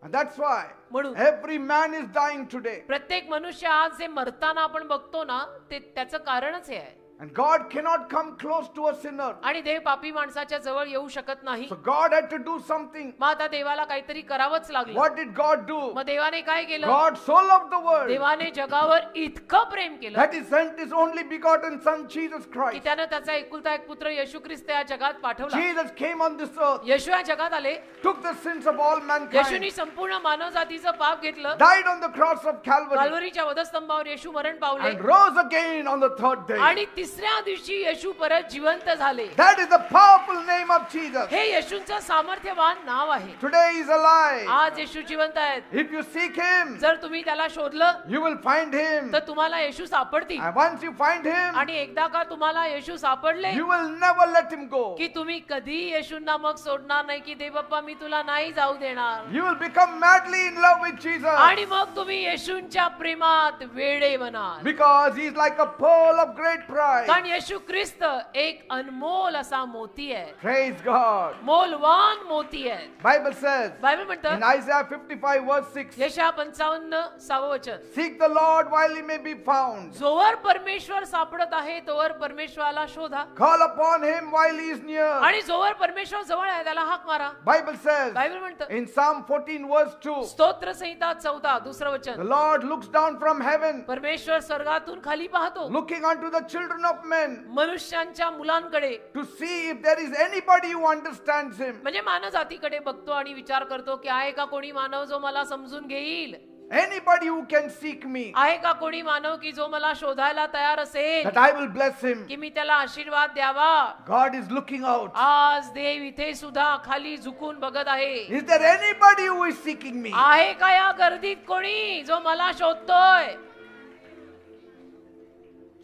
And that's why म्हणून every man is dying today. प्रत्येक मनुष्य आज जे मरताना आपण बघतो ना ते त्याचं कारणच हे आहे. And God cannot come close to a sinner. आणि देव पापी माणसाच्या जवळ येऊ शकत नाही. So God had to do something. मग आता देवाला काहीतरी करावंच लागलं. What did God do? मग देवाने काय केलं? God so loved the world देवाने जगावर इतकं प्रेम केलं that he sent his only begotten son Jesus की Christ. त्यानं त्याचा एकुलता एक पुत्र येशू ख्रिस्त या जगात पाठवला. Jesus came on this earth, येशू या जगात आले. took the sins of all mankind, येशूनी संपूर्ण मानवजातीचं पाप घेतलं. died on the cross of Calvary, काल्वरीच्या वधस्तंभावर येशू मरण पावले and rose again on the third day. आणि तिसऱ्या दिवशी येशू परत जिवंत झाले. That is the powerful name of Jesus. हे येशूंचं सामर्थ्यवान नाव आहे. Today he is alive. आज येशू जिवंत आहेत. If you seek him, जर तुम्ही त्याला शोधलं you will find him. तर तुम्हाला येशू सापडतील. And once you find him, आणि एकदा का तुम्हाला येशू सापडले you will never let him go. की तुम्ही कधी येशूंना मग सोडणार नाही की दे बाप्पा मी तुला नाही जाऊ देणार. You will become madly in love with Jesus. आणि मग तुम्ही येशूंच्या प्रेमात वेडे बनाल. Because he is like a pearl of great price. कारण येशू ख्रिस्त एक अनमोल असा मोती आहे. Praise God. मोलवान मोती आहे. Bible says बायबल in म्हणतं Isaiah 55 verse 6, यशया 55:6 वचन, seek the Lord while he may be found. जोवर परमेश्वर सापडत आहे तोवर परमेश्वराला शोधा. Call upon him while he is near. आणि जोवर परमेश्वर जवळ आहे त्याला हाक मारा. Bible says बायबल म्हणतं in Psalm 14 verse 2, स्तोत्र संहिता 14 दुसरं the वचन, Lord looks down from heaven, परमेश्वर स्वर्गातून खाली पाहतो looking unto the children of men, मनुष्यांच्या मुलांकडे, to see if there is anybody who understands him. म्हणजे मानव जातीकडे बघतो आणि विचार करतो की आहे का कोणी मानव जो मला समजून घेईल. Anybody who can seek me, आहे का कोणी मानव की जो मला शोधायला तयार असेल that I will bless him. की मी त्याला आशीर्वाद द्यावा. God is looking out. आज देव इथे सुद्धा खाली झुकून बघत आहे. Is there anybody who is seeking me? आहे का या गर्दीत कोणी जो मला शोधतोय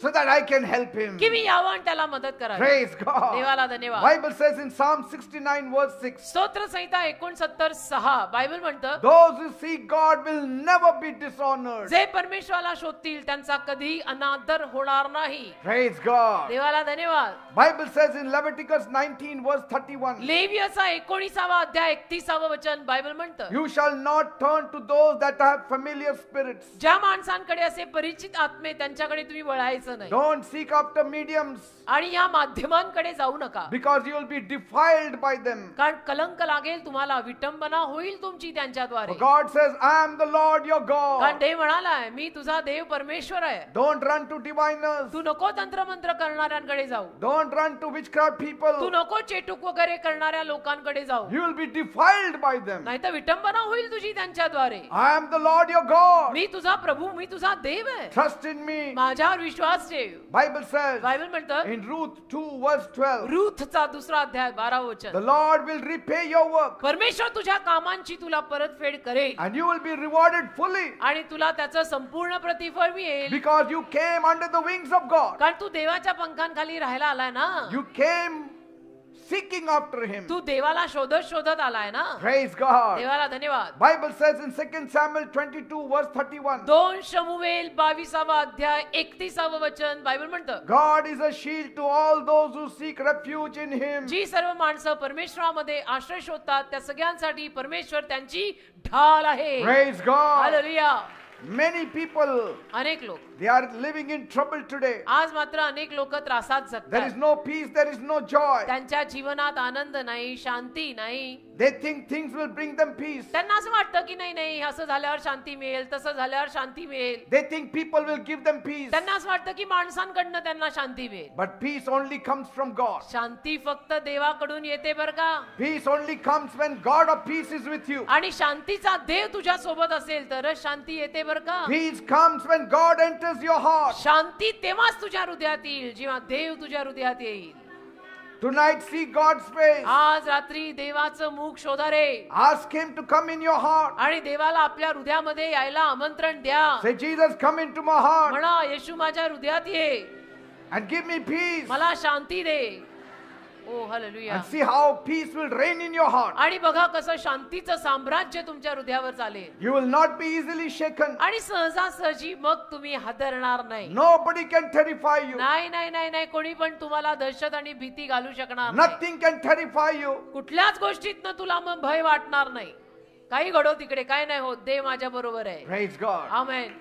So that I can help him. की मी यावं आणि त्याला मदत करावी. Praise God. देवाला धन्यवाद. Bible says in Psalm 69 verse 6, स्तोत्र संहिता 69:6 बायबल म्हणतं those who seek God will never be dishonored. जे परमेश्वराला शोधतील त्यांचा कधी अनादर होणार नाही. Praise God. देवाला धन्यवाद. Bible says in Leviticus 19 verse 31, लेवियाचा 19वा अध्याय 31वा वचन बायबल म्हणतं you shall not turn to those that have familiar spirits. ज्या माणसांकडे असे परिचित आत्मे त्यांच्याकडे तुम्ही वळायचं नाही. Don't seek after mediums, आणि या माध्यमांकडे जाऊ नका because you will be defiled by them. कारण कलंक लागेल तुम्हाला, विटंबना होईल तुमची त्यांच्याद्वारे. For God says, I am the Lord your कारण God. देव म्हणालाय मी तुझा देव परमेश्वर आहे. Don't run to diviners. तू नको तंत्रमंत्र करणाऱ्यांकडे जाऊ. Don't run to witchcraft Tu people. नको चेटूक वगैरे करणाऱ्या लोकांकडे जाऊ. You will be defiled by them. नाही तर विटंबना होईल तुझी त्यांच्याद्वारे. I am the Lord your God. मी तुझा प्रभू, मी तुझा देव आहे. Trust in me. माझ्यावर विश्वास ठेव. Bible says बायबल म्हणतं in Ruth 2 verse 12, रूथचा 2रा अध्याय 12 वचन, the Lord will repay your work परमेश्वर तुझ्या कामांची तुला परतफेड करेल and you will be rewarded fully, आणि तुला त्याचं संपूर्ण प्रतिफळ मिळेल. because you came under the wings of God. कारण तू देवाच्या पंखांखाली राहायला आलाय ना. You came seeking after him. तू देवाला शोधत शोधत आलाय ना. Praise God. देवाला धन्यवाद. Bible says in 2 Samuel 22 verse 31, 2 शमूएल 22वा अध्याय 31वा वचन बायबल म्हणतं God is a shield to all those who seek refuge in him. जी सर्व माणसं परमेश्वरामध्ये आश्रय शोधतात त्या सगळ्यांसाठी परमेश्वर त्यांची ढाल आहे. Praise God. Hallelujah. Many people, अनेक लोक they are living in trouble today. आज मात्र अनेक लोक त्रासात There जगतात. is no peace, there is no joy. त्यांच्या जीवनात आनंद नाही, शांती नाही. They think things will bring them peace. त्यांना असं वाटतं की नाही नाही असं झाल्यावर शांती मिळेल, तसं झाल्यावर शांती मिळेल. They think people will give them peace. त्यांना असं वाटतं की माणसांकडनं त्यांना शांती मिळेल. But peace only comes from God. शांती फक्त देवाकडून येते बरं का. Peace only comes when God of peace is with you. आणि शांतीचा देव तुझ्या सोबत असेल तरच शांती येते बरं का. Peace comes when God enters your heart. शांती तेव्हाच तुझ्या हृदयात येईल जेव्हा देव तुझ्या हृदयात येईल. Tonight see God's face. आज रात्री देवाचं मुख शोधा रे. Ask him to come in your heart. आणि देवाला आपल्या हृदयामध्ये यायला आमंत्रण द्या. Say, Jesus, come into my heart म्हणा येशू माझ्या हृदयात ये, and give me peace. मला शांती दे. ओ hallelujah. And see how peace will reign in your heart. आणि बघा कसं शांतीचं साम्राज्य तुमच्या हृदयावर चालेल. You will not be easily shaken. आणि सहजासहजी मग तुम्ही हादरणार नाही. Nobody can terrify you. नाही नाही नाही नाही कोणी पण तुम्हाला दहशत आणि भीती घालू शकणार नाही. Nothing can terrify you. कुठल्याच गोष्टीतनं तुला मग भय वाटणार नाही. काही घडो तिकडे काय नाही होत, देव माझ्या बरोबर आहे. Praise God. Amen.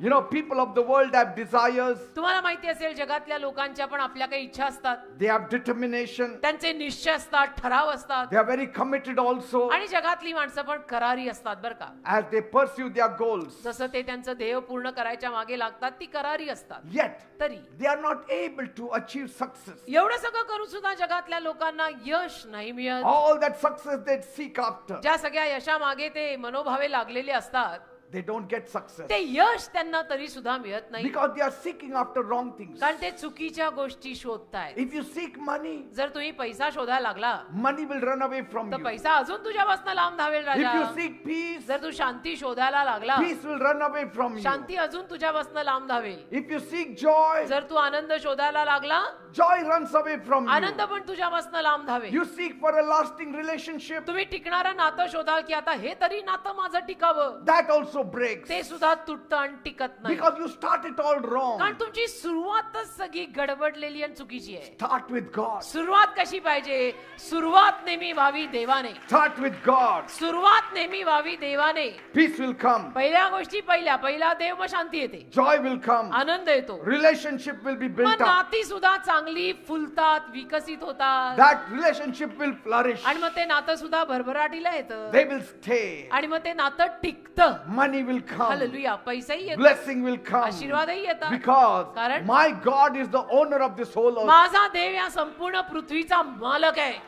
You know, people of the world have desires. तुम्हाला माहिती असेल जगातल्या लोकांच्या पण आपल्या काही इच्छा असतात. They have determination. त्यांचे निश्चय असतात, ठराव असतात. They are very committed also आणि जगातली माणसं पण करारी असतात बरं का. as they pursue their goals. जसं ते त्यांचं ध्येय पूर्ण करायच्या मागे लागतात ती करारी असतात. Yet, तरी they are not able to achieve success. एवढं सगळं करून सुद्धा जगातल्या लोकांना यश नाही मिळत. All that success they seek after, ज्या सगळ्या यशामागे ते मनोभावे लागलेले असतात they don't get success. ते यश त्यांना तरी सुद्धा मिळत नाही, Because they are seeking after wrong things. कारण ते चुकीच्या गोष्टी शोधतायत. If you seek money, जर तुम्ही पैसा शोधायला लागला money will run away from तर you. पैसा अजून तुझ्यापासून लांब धावेल If you Raja. seek peace, जर तू शांती शोधायला लागला peace will run away from you. शांती अजून तुझ्यापासून लांब धावेल. If you seek joy, जर तू आनंद शोधायला लागला joy runs away from you. आनंद पण तुझ्यापासून लांब धावेल. You seek for a lasting relationship, तुम्ही टिकणारं नातं शोधाल की आता हे तरी नातं माझं टिकावं, that also breaks. ते सुद्धा तुटतं आणि टिकत नाही. Because you start it all wrong. कारण तुमची सुरुवातच सगळी गडबडलेली आणि चुकीची आहे. Start with God. सुरुवात कशी पाहिजे? सुरुवात नेहमी व्हावी देवाने. Start with God. सुरुवात नेहमी व्हावी देवाने. Peace will come. पहिल्या गोष्टी पहिला देव मग शांती येते, Joy will come. आनंद येतो, Relationship will be मग built up. नाती सुद्धा चांगली फुलतात, विकसित होतात, That relationship will flourish. आणि मग ते नातं सुद्धा भरभराटीला येतं, They will stay. आणि मग ते नातं टिकतं. Money will come. हालेलुया. पैसाही येतो, Blessing will come. आशीर्वादही येतात. Because कारण my God is the owner of this whole earth. माझा देव या संपूर्ण पृथ्वीचा मालक आहे.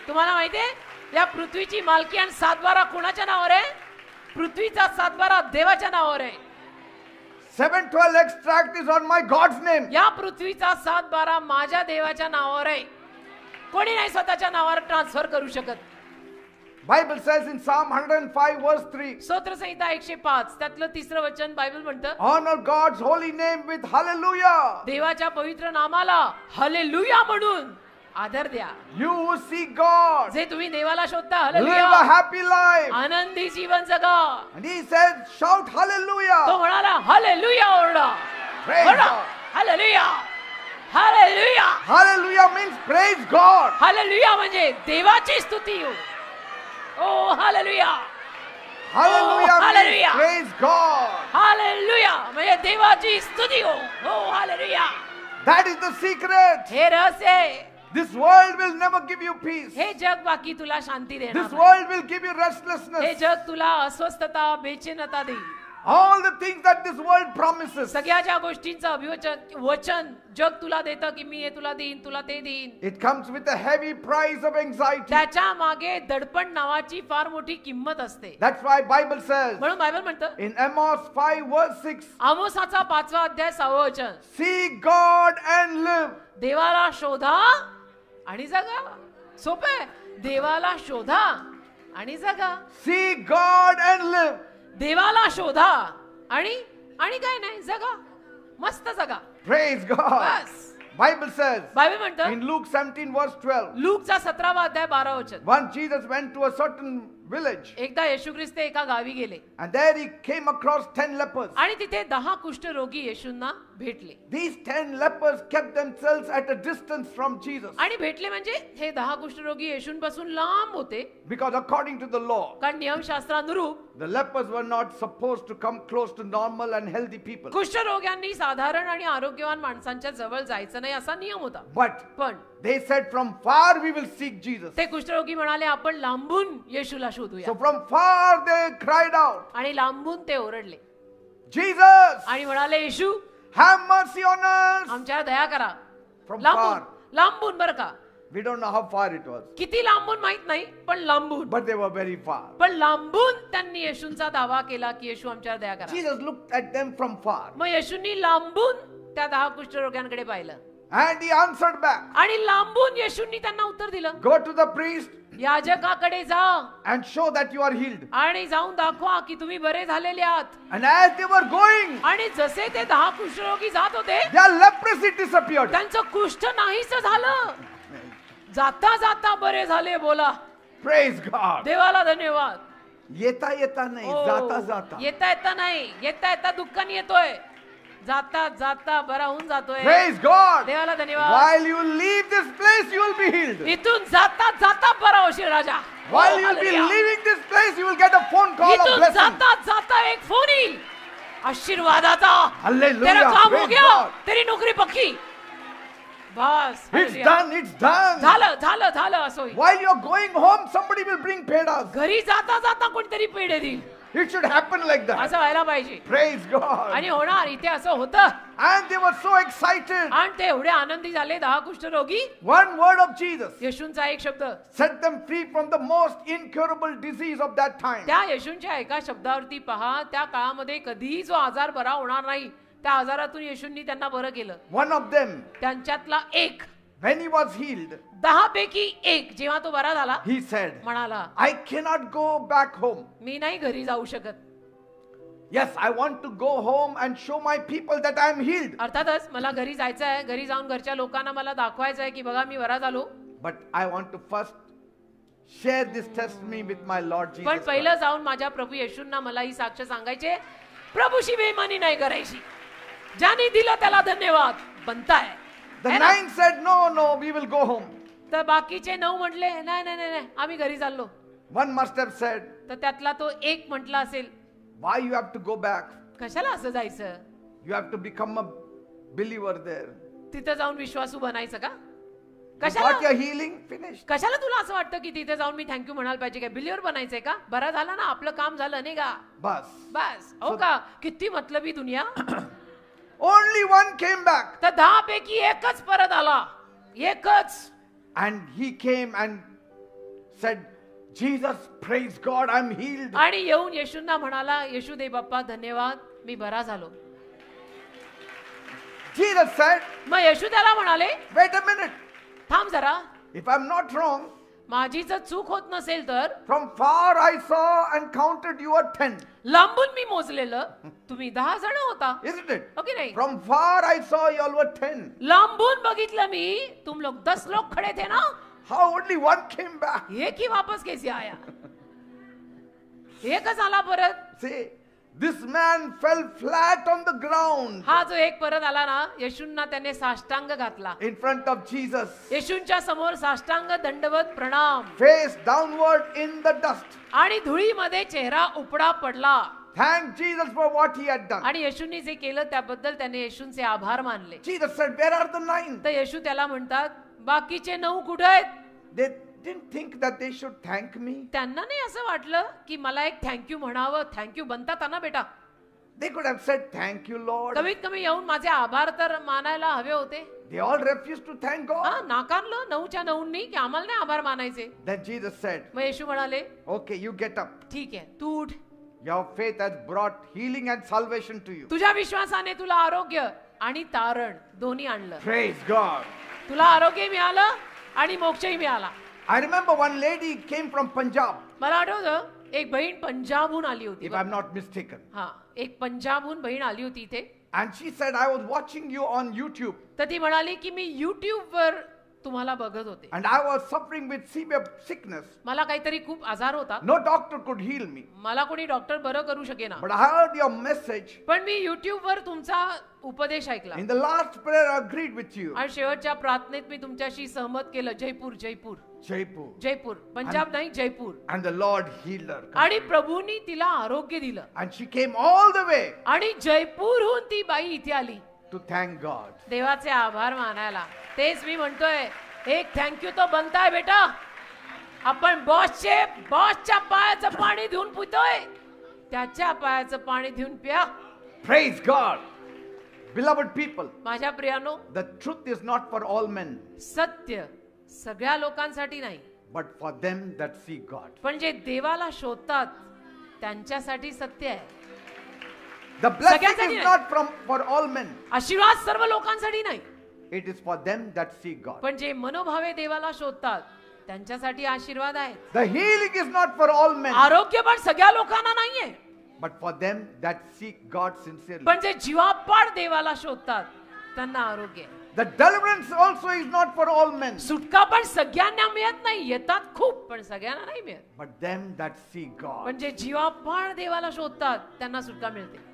तुम्हाला माहितीये या पृथ्वीची मालकी आणि सातबारा कोणाच्या नावावर आहे? पृथ्वीचा सातबारा देवाच्या नावावर आहे. 712 extract is on my God's name. या पृथ्वीचा सातबारा माझ्या देवाच्या नावावर आहे. कोणी नाही स्वतःच्या नावावर ट्रान्सफर करू शकत. Bible says in Psalm 105 verse 3. स्तोत्रसंहिता 105 त्यातलं 3रं वचन बायबल म्हणतं, Honor God's holy name with hallelujah. देवाच्या पवित्र नामाला हालेलुया म्हणून आदर द्या. You who seek God, जे तुम्ही देवाला शोधता, live a hallelujah, happy life. आनंदी जीवन जगा. And he says, shout तो hallelujah. म्हणाला हालेलुया ओरडा. Praise ओरडा. God. Hallelujah. Hallelujah. Hallelujah means praise God. Hallelujah म्हणजे देवाची स्तुती हो. ओ hallelujah. Hallelujah means hallelujah. praise God. Hallelujah म्हणजे देवाची स्तुती हो. ओ hallelujah. That is the secret. हे रहस्य आहे. This world will never give you peace. हे जग बाकी तुला शांती देणार This नाही. world will give you हे restlessness. जग तुला अस्वस्थता, बेचैनता देईल. All the things that this world promises. सगळ्या ज्या गोष्टींचं वचन जग तुला देतं की मी हे तुला देईन, तुला ते देईन, It comes with a heavy price of anxiety. त्याच्या मागे दडपण नावाची फार मोठी किंमत असते. That's why Bible says म्हणून बायबल म्हणतं in Amos 5 verse 6, आमोसाचा 5वा अध्याय 6वं वचन, seek God and live. देवाला शोधा आणि जगा. सोपं आहे. देवाला शोधा आणि जगा. Seek God and live. देवाला शोधा आणि काय नाही, जगा. मस्त जगा. Praise God. बस. Bible says बायबल म्हणतं in Luke 17 verse 12, लूकचा 17वा अध्याय 12वं वचन, once Jesus went to a certain village एकदा येशू ख्रिस्त एका गावी गेले and there he came across 10 lepers. आणि तिथे 10 कुष्ठरोगी येशूंना भेटले. These 10 lepers kept themselves at a distance from Jesus आणि भेटले म्हणजे हे 10 कुष्ठरोगी येशूंपासून लांब होते, because according to the law, कारण नियमशास्त्रानुरूप the lepers were not supposed to come close to normal and healthy people. कुष्ठरोग्यांनी साधारण आणि आरोग्यवान माणसांच्या जवळ जायचं नाही असा नियम होता. But पण they said from far we will seek Jesus. ते कुष्ठरोगी म्हणाले आपण लांबून येशूला शोधूया. So from far they cried out, आणि लांबून ते ओरडले Jesus, आणि म्हणाले येशू have mercy on us. आमच्यावर दया करा. From लांबून far. लांबून बरं का. We don't know how far it was, किती लांबून माहित नाही, पण लांबून. but they were very far. पण लांबून त्यांनी येशूंचा दावा केला की येशू आमच्यावर दया करा. Jesus looked at them from far मग येशूंनी लांबून त्या 10 कुष्ठरोग्यांकडे पाहिलं and he answered back, आणि लांबून येशूंनी त्यांना उत्तर दिलं, go to the priest याजकाकडे जा and show that you are healed. आणि जाऊन दाखवा की तुम्ही बरे झालेले आहात. And as they were going, आणि जसे ते 10 कुष्ठरोगी जात होते their leprosy disappeared. त्यांचं कुष्ठ नाहीच झालं. जाता जाता बरे झाले. बोला Praise God. देवाला धन्यवाद. येता येता नाही, ओ, जाता जाता. येता येता नाही, येता येता दुःखाने येतोय, जाता जाता बरा होऊन जातोय. Praise God. देवाला धन्यवाद. While you leave this place, you will be healed. इथून जाता जाता बरा होशील राजा. While you will be hallelujah. leaving this place, you will get a phone call of इथून blessing. जाता जाता एक फोन येईल आशीर्वादाचा. Hallelujah. तेरा काम हो Praise गया, God. तेरी नोकरी पक्की. बस It's hallelujah. done, it's done. झालं झालं असं होईल. While you're going home, somebody will bring pedas. घरी जाता जाता कोणतरी पेढे देईल. It should happen like that. असं व्हायला पाहिजे. Praise God. आणि होणार, इथे असं होतं. And they were so excited. आणि ते एवढे आनंदी झाले 10 कुष्ठरोगी. One word of Jesus येशूंचा एक शब्द set them free from the most incurable disease of that time. त्या येशूंच्या एका शब्दावरती पहा, त्या काळामध्ये कधीही जो आजार बरा होणार नाही, त्या आजारातून येशूंनी त्यांना बरं केलं. One of them, त्यांच्यातला एक, when he was healed, 10 पैकी एक, जेव्हा तो बरा झाला, he said, म्हणाला, I cannot go back home. मी नाही घरी जाऊ शकत. Yes, I want to go home and show my people that I am healed. अर्थातच मला घरी जायचं आहे, घरी जाऊन घरच्या लोकांना मला दाखवायचं आहे की बघा मी बरा झालो. But I want to first share this testimony with my Lord Jesus पण Christ. पहिलं जाऊन माझ्या प्रभू येशूंना मला ही साक्ष सांगायचे, प्रभूशी बेईमानी नाही करायची. ज्याने दिलं त्याला धन्यवाद बनताय. The है ना? 9 said, no, we will go home. तर बाकीचे 9 म्हटले नाही नाही नाही नाही, आम्ही घरी चाललो. One must have said, तर त्यातला तो एक म्हटला असेल, why you have to go back? कशाला असं जायचं, You have to become a believer there. तिथं जाऊन विश्वासू बनायचं का? You कशाला got your healing finished. कशाला तुला असं वाटतं की तिथे जाऊन मी थँक्यू म्हणायला पाहिजे काय? बिलिव्हर बनायचंय का? बरा झाला ना, आपलं काम झालं नाही का? Bas. बस हो का? किती मतलबी दुनिया. Only one came back. तर 10 पैकी एकच परत आला, एकच. And he came and said, Jesus, praise God, I'm healed. आणि येऊन येशूंना म्हणाला, येशू दे बाप्पा धन्यवाद, मी बरा झालो. Jesus said, मग येशू त्याला म्हणाले, wait a minute. थांब जरा, If I'm not wrong, माझी जर चूक होत नसेल तर from far I saw and counted you are 10. लांबून मी मोजलेलं तुम्ही 10 जण होता, Isn't it? हो की नाही? From far I saw you all were 10. लांबून बघितलं मी, तुम लोग 10 लोग खड़े थे ना, How only one came back? एक ही वापस कैसे आया? एकच आला परत. See, this man fell flat on the ground हा जो एक परत आला ना, येशूंना त्याने साष्टांग घातला. in front of Jesus, येशूंच्या समोर साष्टांग दंडवत प्रणाम, face downward in the dust. आणि धुळीमध्ये चेहरा उपडा पडला. Thank Jesus for what he had done. आणि येशूंनी जे केलं त्याबद्दल त्याने येशूंचे आभार मानले. Jesus said, where are the 9? तर येशू त्याला म्हणतात, बाकीचे 9 कुठे आहेत? They didn't think that they should thank me. त्यांना नाही असं वाटलं की मला एक थँक्यू म्हणावं. थँक्यू बनतात ना बेटा. They could have said, thank you, Lord. कमीत कमी येऊन माझे आभार तर मानायला हवे होते. They all refused to thank हा, God. नाकारलं 9च्या 9नी की आम्हाला नाही आभार मानायचे. Then Jesus said, मग येशू म्हणाले, okay, you get up. ठीक आहे, तू उठ. Your faith has brought healing and salvation to you. तुझ्या विश्वासाने तुला आरोग्य आणि तारण दोन्ही आणलं. Praise God. तुला आरोग्य मिळालं आणि मोक्षही मिळाला. I remember one lady came from Punjab, मला आठवतं एक बहीण पंजाबहून आली होती. if I'm not mistaken. हा, एक पंजाबहून बहीण आली होती इथे. And she said, I was watching you on YouTube. तर ती म्हणाली की मी YouTube वर तुम्हाला बघत होते. And I was suffering with severe sickness. मला काहीतरी खूप आजार होता. No doctor could heal me. मला कोणी डॉक्टर बरं करू शकेना. But I heard your message. पण मी YouTube वर तुमचा उपदेश ऐकला. In the last prayer, I agreed with you. आणि शेवटच्या प्रार्थनेत मी तुमच्याशी सहमत केलं. जयपूर जयपूर Jaipur. जयपूर, पंजाब नाही Jaipur. And the Lord healed her. आणि प्रभूंनी तिला आरोग्य दिलं. And she came all the way आणि जयपूरहून ती बाई इथे आली to thank God. देवाचे आभार मानायला. तेच मी म्हणतोय, एक थँक्यू तो बनताय बेटा. आपण बॉसच्या पायाचं पाणी देऊन पितोय, त्याच्या पायाचं पाणी देऊन प्या. Praise God. Beloved people, माझ्या प्रियानो, the truth is not for all men, सत्य सगळ्या लोकांसाठी नाही, but for them that seek God. पण जे देवाला शोधतात त्यांच्यासाठी सत्य आहे. The blessing सगळ्यांसाठी is नाही. not for all men. आशीर्वाद सर्व लोकांसाठी नाही, It is for them that seek God. पण जे मनोभावे देवाला शोधतात त्यांच्यासाठी आशीर्वाद आहे. The healing is not for all men, आरोग्य पण सगळ्या लोकांना नाहीये, but for them that seek God sincerely. पण जे जीवापाड देवाला शोधतात त्यांना आरोग्य आहे. The deliverance also is not for all men, सुटका पण सगळ्यांना मिळत नाही. येतात खूप पण सगळ्यांना नाही मिळत. but them that seek God. पण जे जीवापाड देवाला शोधतात त्यांना सुटका मिळते.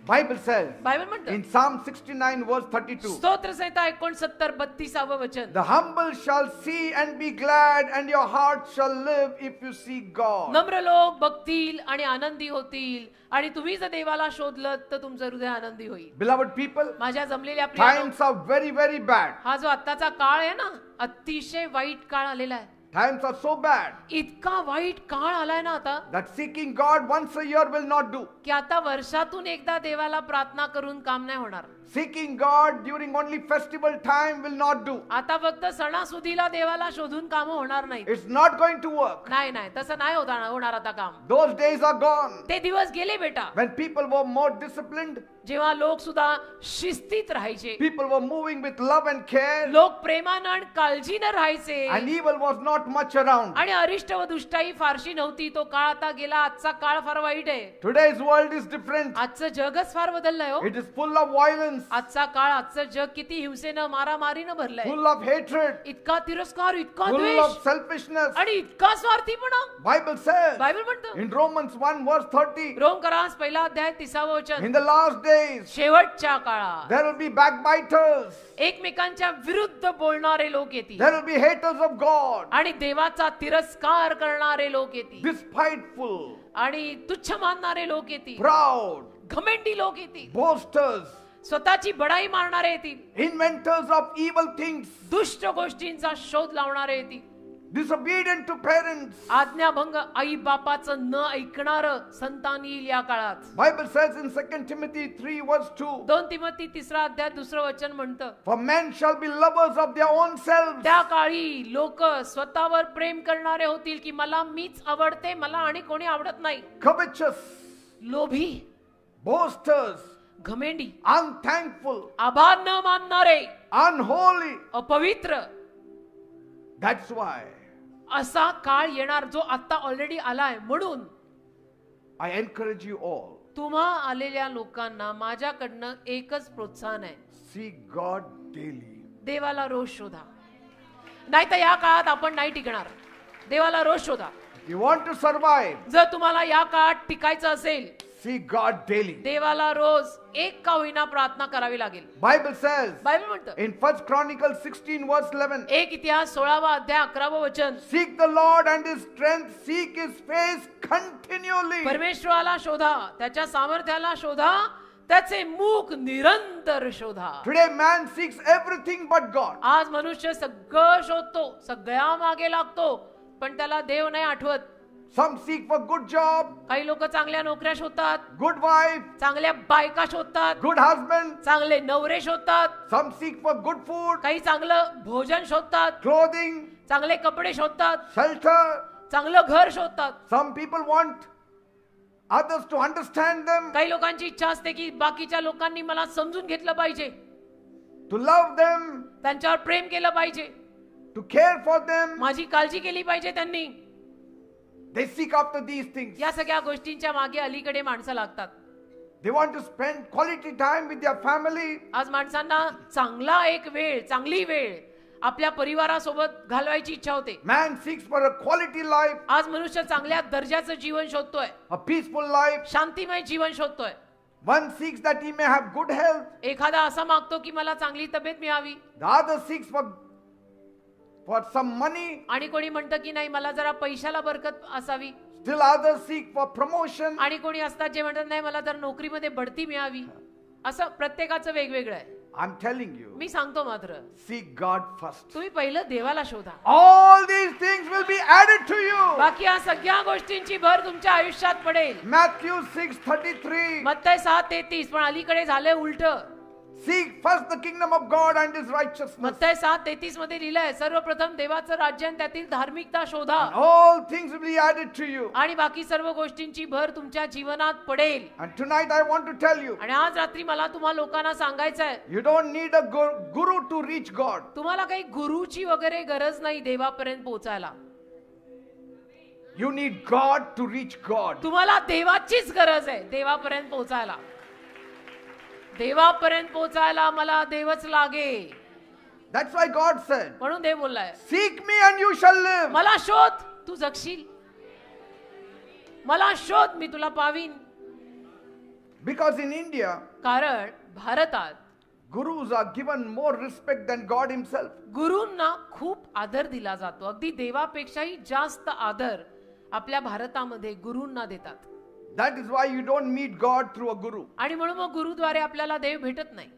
Bible says बायबल म्हणतं, in Psalm 69 verse 32, स्तोत्र संहिता 69 32 वचन, the humble shall see and be glad, and your heart shall live if you seek God. नम्र लोक बघतील आणि आनंदी होतील, आणि तुम्ही जर देवाला शोधलं तर तुमचं हृदय आनंदी होईल. Beloved people, माझ्या जमलेल्या प्रियानो, times are very, very bad. हा जो आत्ताचा काळ आहे ना, अतिशय वाईट काळ आलेला आहे. Times are so bad इतका वाईट काळ आलाय ना आता that seeking God once a year will not do. की आता वर्षातून एकदा देवाला प्रार्थना करून काम नाही होणार. Seeking God during only festival time will not do. आता फक्त सणासुदीला देवाला शोधून काम होणार नाही. It's not going to work. नाही नाही तसं नाही होणार आता काम. Those days are gone. ते दिवस गेले बेटा. When people were more disciplined, जेव्हा लोक सुद्धा शिस्तीत राहायचे, people were moving with love and care, लोक प्रेमानं आणि काळजीनं राहायचे, and evil was not much around. आणि अरिष्ट व दुष्टाई फारशी नव्हती. तो काळ आता गेला. आजचा काळ फार वाईट आहे. Today's world is different. आजचं जगच फार बदललंय हो. It is full of violence, आजचा काळ, आजचं जग किती हिंसेनं मारामारीनं भरलंय. full of hatred, इतका तिरस्कार, इतका full द्वेष of selfishness. आणि इतका स्वार्थीपणा. Bible says बायबल म्हणतं in Romans 1 verse 30, रोमकरास पहिला अध्याय 30वे वचन, in the last days शेवटच्या काळात there will be backbiters, एकमेकांच्या विरुद्ध बोलणारे लोक येतील, there will be haters of God, आणि देवाचा तिरस्कार करणारे लोक येतील, despiteful, आणि तुच्छ मानणारे लोक येतील, proud, घमेंडी लोक येतील, boasters, स्वतःची बडाई मारणारे येतील, inventors of evil things, दुष्ट गोष्टींचा शोध लावणारे येतील, disobedient to parents. आज्ञाभंग आई बापाचं न ऐकणारं संतान येईल या काळात. Bible says in 2 Timothy 3 verse 2, 2 Timothy 3 अध्याय 2 वचन म्हणतं, for men shall be lovers of their own selves, त्या काळी लोक स्वतःवर प्रेम करणारे होतील की मला मीच आवडते, मला आणि कोणी आवडत नाही. covetous, लोभी, boasters, घमेंडी, unthankful, आभार न मानणारे, unholy. अपवित्र. That's why असा काळ येणार जो आता ऑलरेडी आलाय. म्हणून I encourage you all, तुम्हा आलेल्या लोकांना माझ्याकडनं एकच प्रोत्साहन आहे, seek God daily. देवाला रोज शोधा. नाही तर या काळात आपण नाही टिकणार. देवाला रोज शोधा. If you want to survive, जर तुम्हाला या काळात टिकायचं असेल, seek God daily. देवाला रोज एक का होईना प्रार्थना करावी लागेल. Bible says बायबल म्हणतं in 1 Chronicles 16 verse 11, एक इतिहास 16वा अध्याय 11वे वचन, seek the Lord and his strength, seek his face continually. परमेश्वराला शोधा, त्याच्या सामर्थ्याला शोधा, त्याचे मुख निरंतर शोधा. Today man seeks everything but God. आज मनुष्य सगळं शोधतो, सगळ्या मागे लागतो, पण त्याला देव नाही आठवत. Some seek for good job, काही लोक चांगल्या नोकऱ्या शोधतात, good wife, चांगल्या बायका शोधतात, good husband. चांगले नवरे शोधतात, Some seek for good food, काही चांगलं भोजन शोधतात, clothing, चांगले कपडे शोधतात, shelter. चांगलं घर शोधतात. Some people want others to understand them, काही लोकांची इच्छा असते की बाकीच्या लोकांनी मला समजून घेतलं पाहिजे, to love them, त्यांच्यावर प्रेम केलं पाहिजे, to care for them. माझी काळजी केली पाहिजे त्यांनी. They seek after these things. या सगळ्या गोष्टींच्या मागे अलीकडे माणसं लागतात. They want to spend quality time with their family. आज माणसांना चांगला एक वेळ, चांगली वेळ आपल्या परिवारासोबत घालवायची इच्छा होते. Man seeks for a quality life, आज मनुष्य चांगल्या दर्जाचं जीवन शोधतोय, a peaceful life. शांतिमय Jeevan शोधतोय. One seeks that he may have good health. एखादा असा मागतो की मला चांगली तब्येत मिळावी, The other seeks for some money. आणि कोणी म्हणतं की नाही मला जरा पैशाला बरकत असावी. Still others seek for promotion. आणि कोणी असतात जे म्हणतात नाही मला जरा नोकरीमध्ये बढती मिळावी. असं प्रत्येकाचं वेगवेगळं आहे. I'm telling you, मी सांगतो मात्र seek God first. तुम्ही पहिलं देवाला शोधा. All these things will be added to you. बाकी या सगळ्या गोष्टींची भर तुमच्या आयुष्यात पडेल. Matthew 6:33. मत्तय 7:33. पण अलीकडे झालंय उलट. Seek first the kingdom of God and his righteousness. मत्तय 7:33 मध्ये लिहिलंय सर्वप्रथम देवाचं राज्य आणि त्यातील धार्मिकता शोधा, All things will be added to you. आणि बाकी सर्व गोष्टींची भर तुमच्या जीवनात पडेल. And tonight I want to tell you, आणि आज रात्री मला तुम्हा लोकांना सांगायचं आहे, you don't need a guru to reach God. तुम्हाला काही गुरुची वगैरे गरज नाही देवापर्यंत पोहोचायला. You need God to reach God. तुम्हाला देवाचीच गरज आहे देवापर्यंत पोहोचायला. देवापर्यंत पोहोचायला मला देवच लागे. That's why God said, म्हणून देव बोललाय, seek me and you shall live. मला शोध तू जगशील, मला शोध मी तुला पावीन. Because in India, कारण भारतात gurus are given more respect than God himself. गुरूंना खूप आदर दिला जातो. अगदी देवापेक्षाही जास्त आदर आपल्या भारतामध्ये गुरूंना देतात. That is why you don't meet God through a guru. आणि म्हणून मग गुरुद्वारे आपल्याला देव भेटत नाही.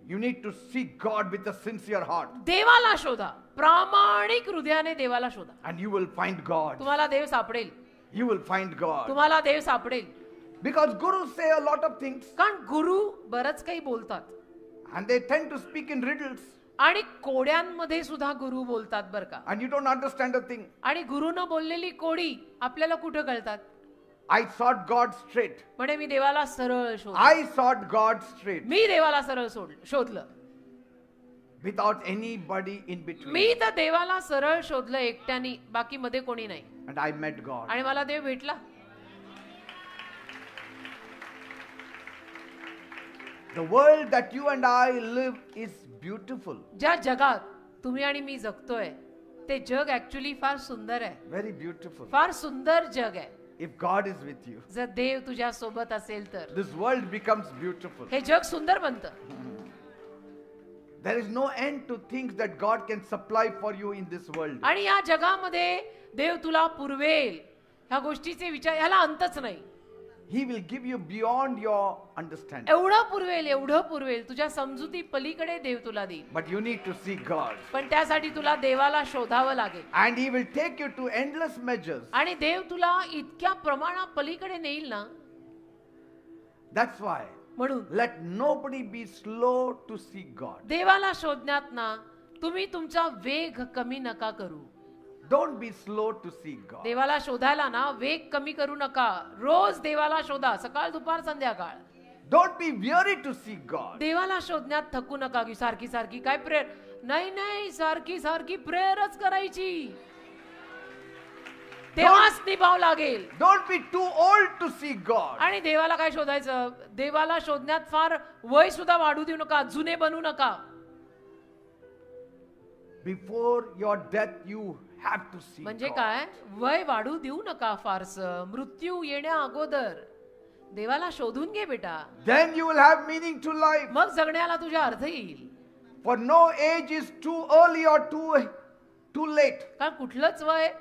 You need to seek God with a sincere heart, देवाला शोधा, प्रामाणिक हृदयाने देवाला शोधा, and you will find God. तुम्हाला देव सापडेल. You will find God. तुम्हाला देव सापडेल. Because gurus say a lot of things, कारण गुरु बरंच काही बोलतात and they tend to speak in riddles, आणि कोड्यांमध्ये सुद्धा गुरु बोलतात बर का. and you don't understand a thing. आणि गुरुनं बोललेली कोडी आपल्याला कुठं कळतात. I sought God straight. म्हणे मी देवाला सरळ शोध, I sought God straight, मी देवाला सरळ शोधलं. without anybody in between. मी तर देवाला सरळ शोधलं एकट्यानी, बाकी मध्ये कोणी नाही. And I met God. आणि मला देव भेटला. The world that you and I live is beautiful. ज्या जगात तुम्ही आणि मी जगतोय ते जग ऍक्च्युली फार सुंदर आहे. Very beautiful. फार सुंदर जग आहे. If God is with you, जर देव तुझ्या सोबत असेल तर this world becomes beautiful. हे जग सुंदर बनतं. There is no end to things that God can supply for you in this world. आणि या जगामध्ये देव तुला पुरवेल ह्या गोष्टीचे विचार, ह्याला अंतच नाही. He will give you beyond your understanding. एवढं पुरवेल, एवढं पुरवेल, तुझ्या समजुती पलीकडे देव तुला देईल. But you need to seek God. पण त्यासाठी तुला देवाला शोधावं लागेल. And He will take you to endless measures. आणि देव तुला इतक्या प्रमाणा पलीकडे नेईल ना. That's why म्हणून let nobody be slow to seek God. देवाला शोधण्यात ना तुम्ही तुमचा वेग कमी नका करू. Don't be slow to seek God. देवाला शोधायला ना वेग कमी करू नका. रोज देवाला शोधा, सकाळ दुपार संध्याकाळ. Don't be weary to seek God. देवाला शोधण्यात थकू नका की सारखी सारखी काय प्रेयर. नाही नाही, सारखी सारखी प्रेयरच करायची. तेव्हाच निभाव लागेल. Don't be too old to seek God. आणि देवाला काय शोधायचं. देवाला शोधण्यात फार वय सुद्धा वाढू देऊ नका, जुने बनू नका. Before your death, you have to seek म्हणजे God. काय, वय वाढू देऊ नका फारस. मृत्यू येण्या अगोदर देवाला शोधून घे बेटा. Then you will have meaning to life. मग जगण्याला तुझ्या अर्थ येईल. For no age is too early or too late. कारण कुठलंच वय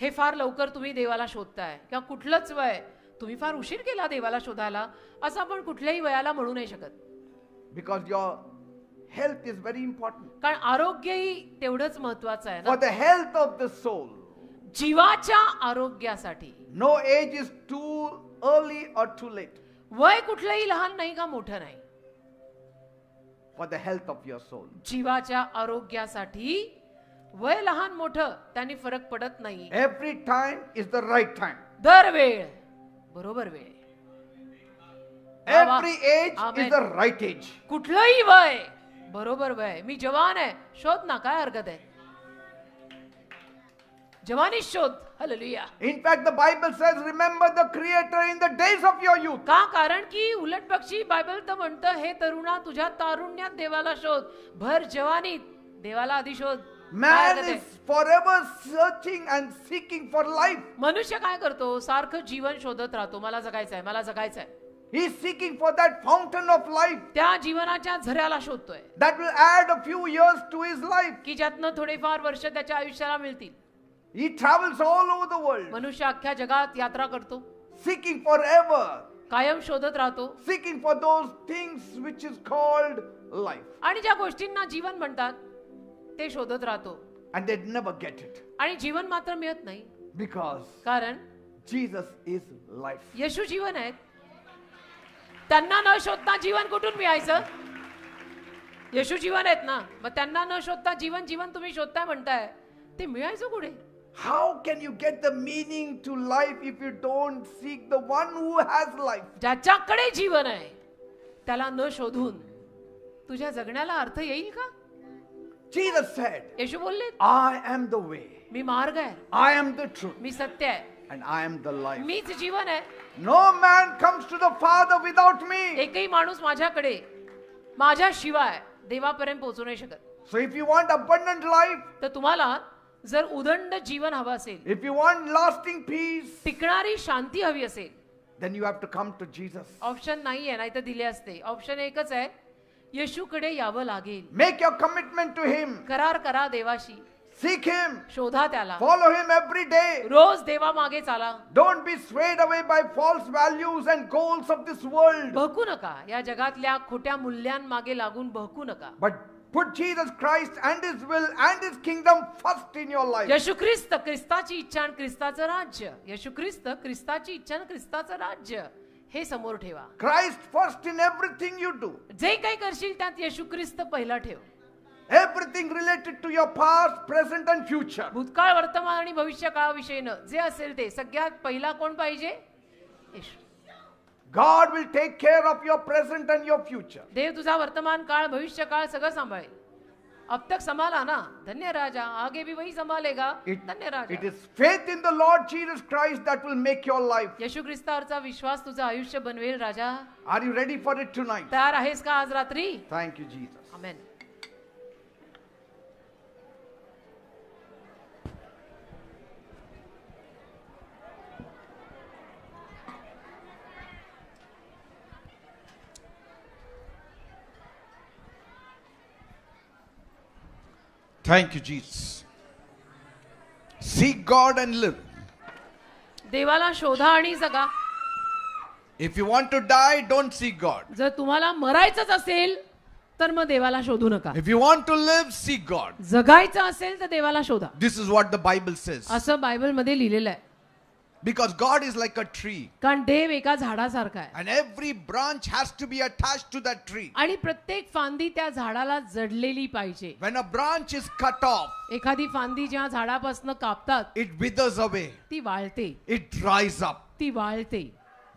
हे फार लवकर तुम्ही देवाला शोधताय किंवा कुठलंच वय तुम्ही फार उशीर केला देवाला शोधायला असं आपण कुठल्याही वयाला म्हणू नाही शकत. Because your health is very important. कारण आरोग्यही तेवढंच महत्वाचं आहे For ना. the health of the soul, जीवाच्या आरोग्यासाठी no age is too early or too late. वय कुठलंही लहान नाही का मोठं नाही. For the health of your soul. जीवाच्या आरोग्यासाठी वय लहान मोठं त्यांनी फरक पडत नाही. Every time is the right time. दर वेळ बरोबर वेळ. Every age Amen. is the right age. कुठलंही वय बरोबर वय. मी जवान आहे, शोध ना, काय हरकत आहे. जवानी शोध. Hallelujah. In fact, the Bible says, remember the Creator in the days of your youth. का, कारण की उलट पक्षी बायबल तर म्हणतं, हे तरुणा तुझ्या तारुण्यात देवाला शोध, भर जवानीत देवाला आधी शोध. Man is forever searching and seeking for life. मनुष्य काय करतो, सारखं जीवन शोधत राहतो. मला जगायचंय, मला जगायचंय. He is seeking for that fountain of life त्या जीवनाच्या झऱ्याला शोधतोय that will add a few years to his life. की ज्यातनं थोडेफार वर्ष त्याच्या आयुष्याला मिळतील. He travels all over the world, मनुष्य अख्ख्या जगात यात्रा करतो, seeking forever, कायम शोधत राहतो. seeking for those things which is called life. आणि ज्या गोष्टींना जीवन म्हणतात ते शोधत राहतो. And they never get it आणि जीवन मात्र मिळत नाही. because कारण Jesus is life. येशू जीवन आहेत. त्यांना न शोधता जीवन कुठून मिळायचं. येशू जीवन आहेत ना, मग त्यांना न शोधता जीवन जीवन तुम्ही शोधताय म्हणताय, ते मिळायचं कुठे. How can you get the meaning to life if you don't seek the one who has life? ज्याच्याकडे जीवन आहे त्याला न शोधून तुझ्या जगण्याला अर्थ येईल का. Jesus said, येशू बोलले, I am the way, मी मार्ग आहे, I am the truth, मी सत्य आहे, and I am the life. मीच जीवन आहे. No man comes to the Father without me. एकही माणूस माझ्याकडे माझ्याशिवाय देवापर्यंत पोहोचू नाही शकत. So if you want abundant life, तर तुम्हाला जर उदंड जीवन हवं असेल, if you want lasting peace, टिकणारी शांती हवी असेल, then you have to come to Jesus. Option नाहीये, नाही तर दिले असते. ऑप्शन एकच आहे, येशूकडे यावं लागेल. Make your commitment to Him. करार करा देवाशी. Seek him. शोधा त्याला. Follow him every day. रोज देवा मागे चाला. Don't be swayed away by false values and goals of this world. बहकू नका. या जगातल्या खोट्या मूल्यांमागे लागून बहकू नका. But put Jesus Christ and his will and his kingdom first in your life. येशू ख्रिस्त, ख्रिस्ताची इच्छा आणि ख्रिस्ताचं राज्य. येशू ख्रिस्त, ख्रिस्ताची इच्छा आणि ख्रिस्ताचं राज्य हे समोर ठेवा. Christ first in everything you do. जे काही करशील त्यात येशू ख्रिस्त पहिला ठेव. Everything related to your past, present and future. भूतकाळ, वर्तमान आणि भविष्य काळाविषयीनं जे असेल ते सगळ्यात पहिला कोण पाहिजे? येशू. God will take care of your present and your future. देव तुझा वर्तमान काळ, भविष्य काळ सगळं सांभाळेल. अब तक संभाला ना, धन्य राजा. आगे भी वही संभालेगा, धन्य राजा. It is faith in the Lord Jesus Christ that will make your life. येशू ख्रिस्तावरचा विश्वास तुझं आयुष्य बनवेल राजा. Are you ready for it tonight? तयार आहेस का आज रात्री? Thank you, Jesus. Amen. Thank you, Jesus. Seek God and live. देवाला शोधा आणि जगा. If you want to die, don't seek God. जर तुम्हाला मरायचंच असेल तर मग देवाला शोधू नका. If you want to live, seek God. जगायचं असेल तर देवाला शोधा. This is what the Bible says. असं बायबल मध्ये लिहिलेलं आहे. Because God is like a tree. कारण देव एका झाडासारखा आहे. And every branch has to be attached to that tree. आणि प्रत्येक फांदी त्या झाडाला जडलेली पाहिजे. When a branch is cut off, एखादी फांदी जेव्हा झाडापासून कापतात it withers away. ती वाळते. It dries up. ती वाळते.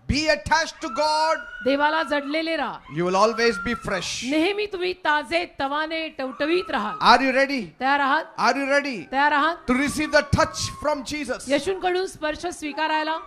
Be attached to God. देवाला जडलेले राहा. You will always be fresh. नेहमी तुम्ही ताजे तवाने टवटवीत राहाल. Are you ready? तयार आहात? Are you ready तयार आहात? to receive the touch from Jesus? येशूंकडून स्पर्श स्वीकारायला.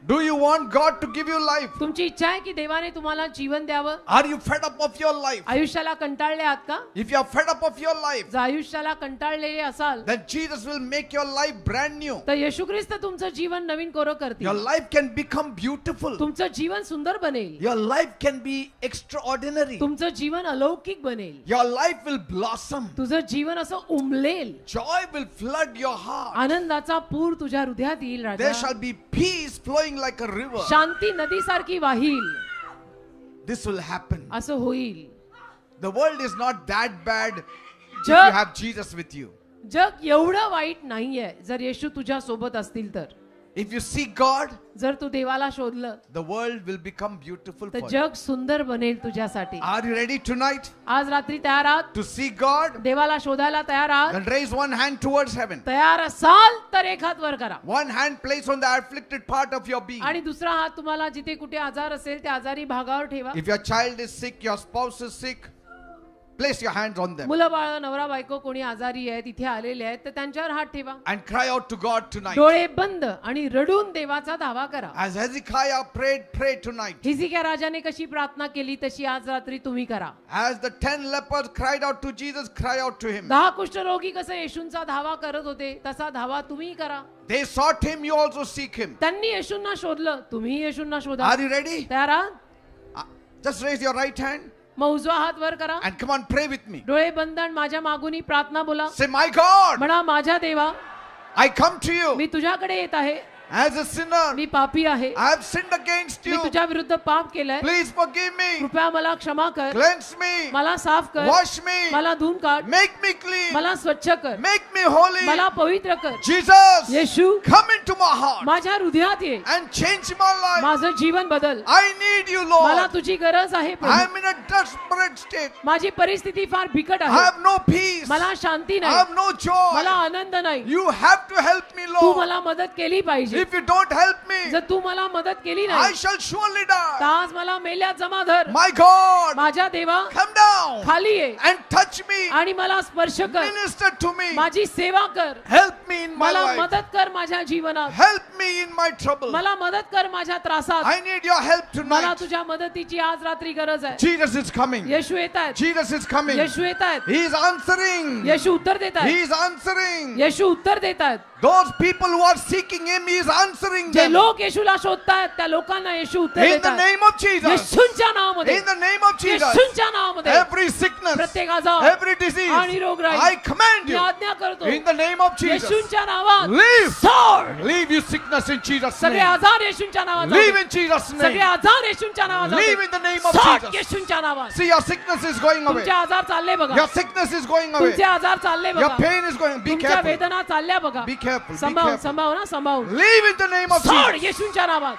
Do you want God to give you life? तुमची इच्छा आहे की देवाने तुम्हाला जीवन द्यावं? Are you fed up of your life? आयुष्याला कंटाळले आहात का? If you are fed up of your life, जर आयुष्याला कंटाळलेले असाल then Jesus will make your life brand new. तर येशू ख्रिस्त तुमचं जीवन नवीन कोरं करतील. Your life can become beautiful. तुमचं जीवन सुंदर बनेल. Your life can be extraordinary. तुमचं जीवन अलौकिक बनेल. Your life will blossom. तुझं जीवन असं उमलेल. Joy will flood your heart. आनंदाचा पूर तुझ्या हृदयात येईल There Raja. shall be peace flowing like a river. शांती नदीसारखी वाहील. This will happen. असं होईल. The world is not that bad if जग- you have Jesus with you. जग एवढं वाईट नाहीये जर येशू तुझ्या सोबत असतील तर. If you seek God, जर तू देवाला शोधलं the world will become beautiful तर for you. जग सुंदर बनेल तुझ्यासाठी. Are you ready tonight आज रात्री तयार आहात? to seek God? देवाला शोधायला तयार आहात? Then raise one hand towards heaven. तयार असाल तर एक हात वर करा. One hand placed on the afflicted part of your being. आणि दुसरा हात तुम्हाला जिथे कुठे आजार असेल त्या आजारी भागावर ठेवा. If your child is sick, your spouse is sick, place your hands on them मुलं बाळ नवरा बायको कोणी आजारी आहे तिथे आलेले आहेत तर त्यांच्यावर हात ठेवा. and cry out to God tonight. डोळे बंद आणि रडून देवाचा धावा करा. As Hezekiah prayed, pray tonight. Hezekiah राजाने कशी प्रार्थना केली तशी आज रात्री तुम्ही करा. As the 10 lepers cried out to Jesus, cry out to him. 10 कुष्ठरोगी कसं येशूंचा धावा करत होते तसा धावा तुम्ही करा. They sought him, you also seek him. त्यांनी येशूंना शोधलं, तुम्ही येशूंना शोधा. Are you ready? तयार आहात? Just raise your right hand मग उजवा हात वर करा. and come on, pray with me. डोळे बंद आणि माझ्या मागून ही प्रार्थना बोला. Say, my God, म्हणा माझ्या देवा I come to you मी तुझ्याकडे येत आहे. as a sinner. मी पापी आहे. I have sinned against me you. तुझ्या विरुद्ध पाप केलंय. Please forgive me. कृपया मला क्षमा कर. Cleanse me. मला साफ कर. Wash me. मला धुवून काढ. Make me clean. मला स्वच्छ कर. Make me holy. मला पवित्र कर. Jesus, Yeshu come into my heart माझ्या हृदयात ये. and change my life. माझं जीवन बदल. I need you, मला Lord. तुझी गरज आहे I Prabhu. am in a desperate state. माझी परिस्थिती फार बिकट I आहे. have no peace. मला शांती I नाही. have no joy. मला आनंद नाही. You have to help me, Tu Lord. मला मदत केली पाहिजे. If you don't help me, जर तू मला मदत केली I नाही shall surely तर die. आज मला मेल्यात जमा धर. My God, माझ्या देवा come down खाली ये and touch me. आणि मला स्पर्श कर. Minister to me. माझी सेवा कर. Help me in my मला life. मदत कर माझ्या जीवनात. Help me in my trouble. मला मदत कर माझ्या त्रासात. I need your help मला night. तुझ्या मदतीची आज रात्री गरज आहे. Jesus is coming. येशू येत आहेत. Jesus is coming. येशू येत आहेत. He is answering. येशू उत्तर देत He आहेत. is answering. येशू उत्तर देत आहेत. Those people who are seeking him, he is answering जे them. लोक येशूला शोधतात त्या लोकांना येशू उत्तर In देत the आहेत. name of Jesus. येशूंच्या नावामध्ये, In the name of Jesus. येशूंच्या नावामध्ये Every sickness, प्रत्येक आजार every disease, आणि रोगराई I command मी you आज्ञा करतो in the name of Jesus. येशूंच्या नावात Leave. सोड. Leave you sickness in Jesus' सगळे name. आजार येशूंच्या नावात जाऊ Leave दे. in Jesus' सगळे name. आजार येशूंच्या नावात जाऊ Leave they. in the name of सोड Jesus. येशूंच्या नावात. See, your sickness is going away. तुमचे आजार चालले बघा. Your sickness is going away. तुमचे आजार चालले Your बघा. pain is going. Be तुमच्या careful. वेदना चालल्या बघा. Be careful. Be सांभाळून careful. सांभाळून ना सांभाळून. Leave in the name of सोड Jesus. येशूंच्या नावात.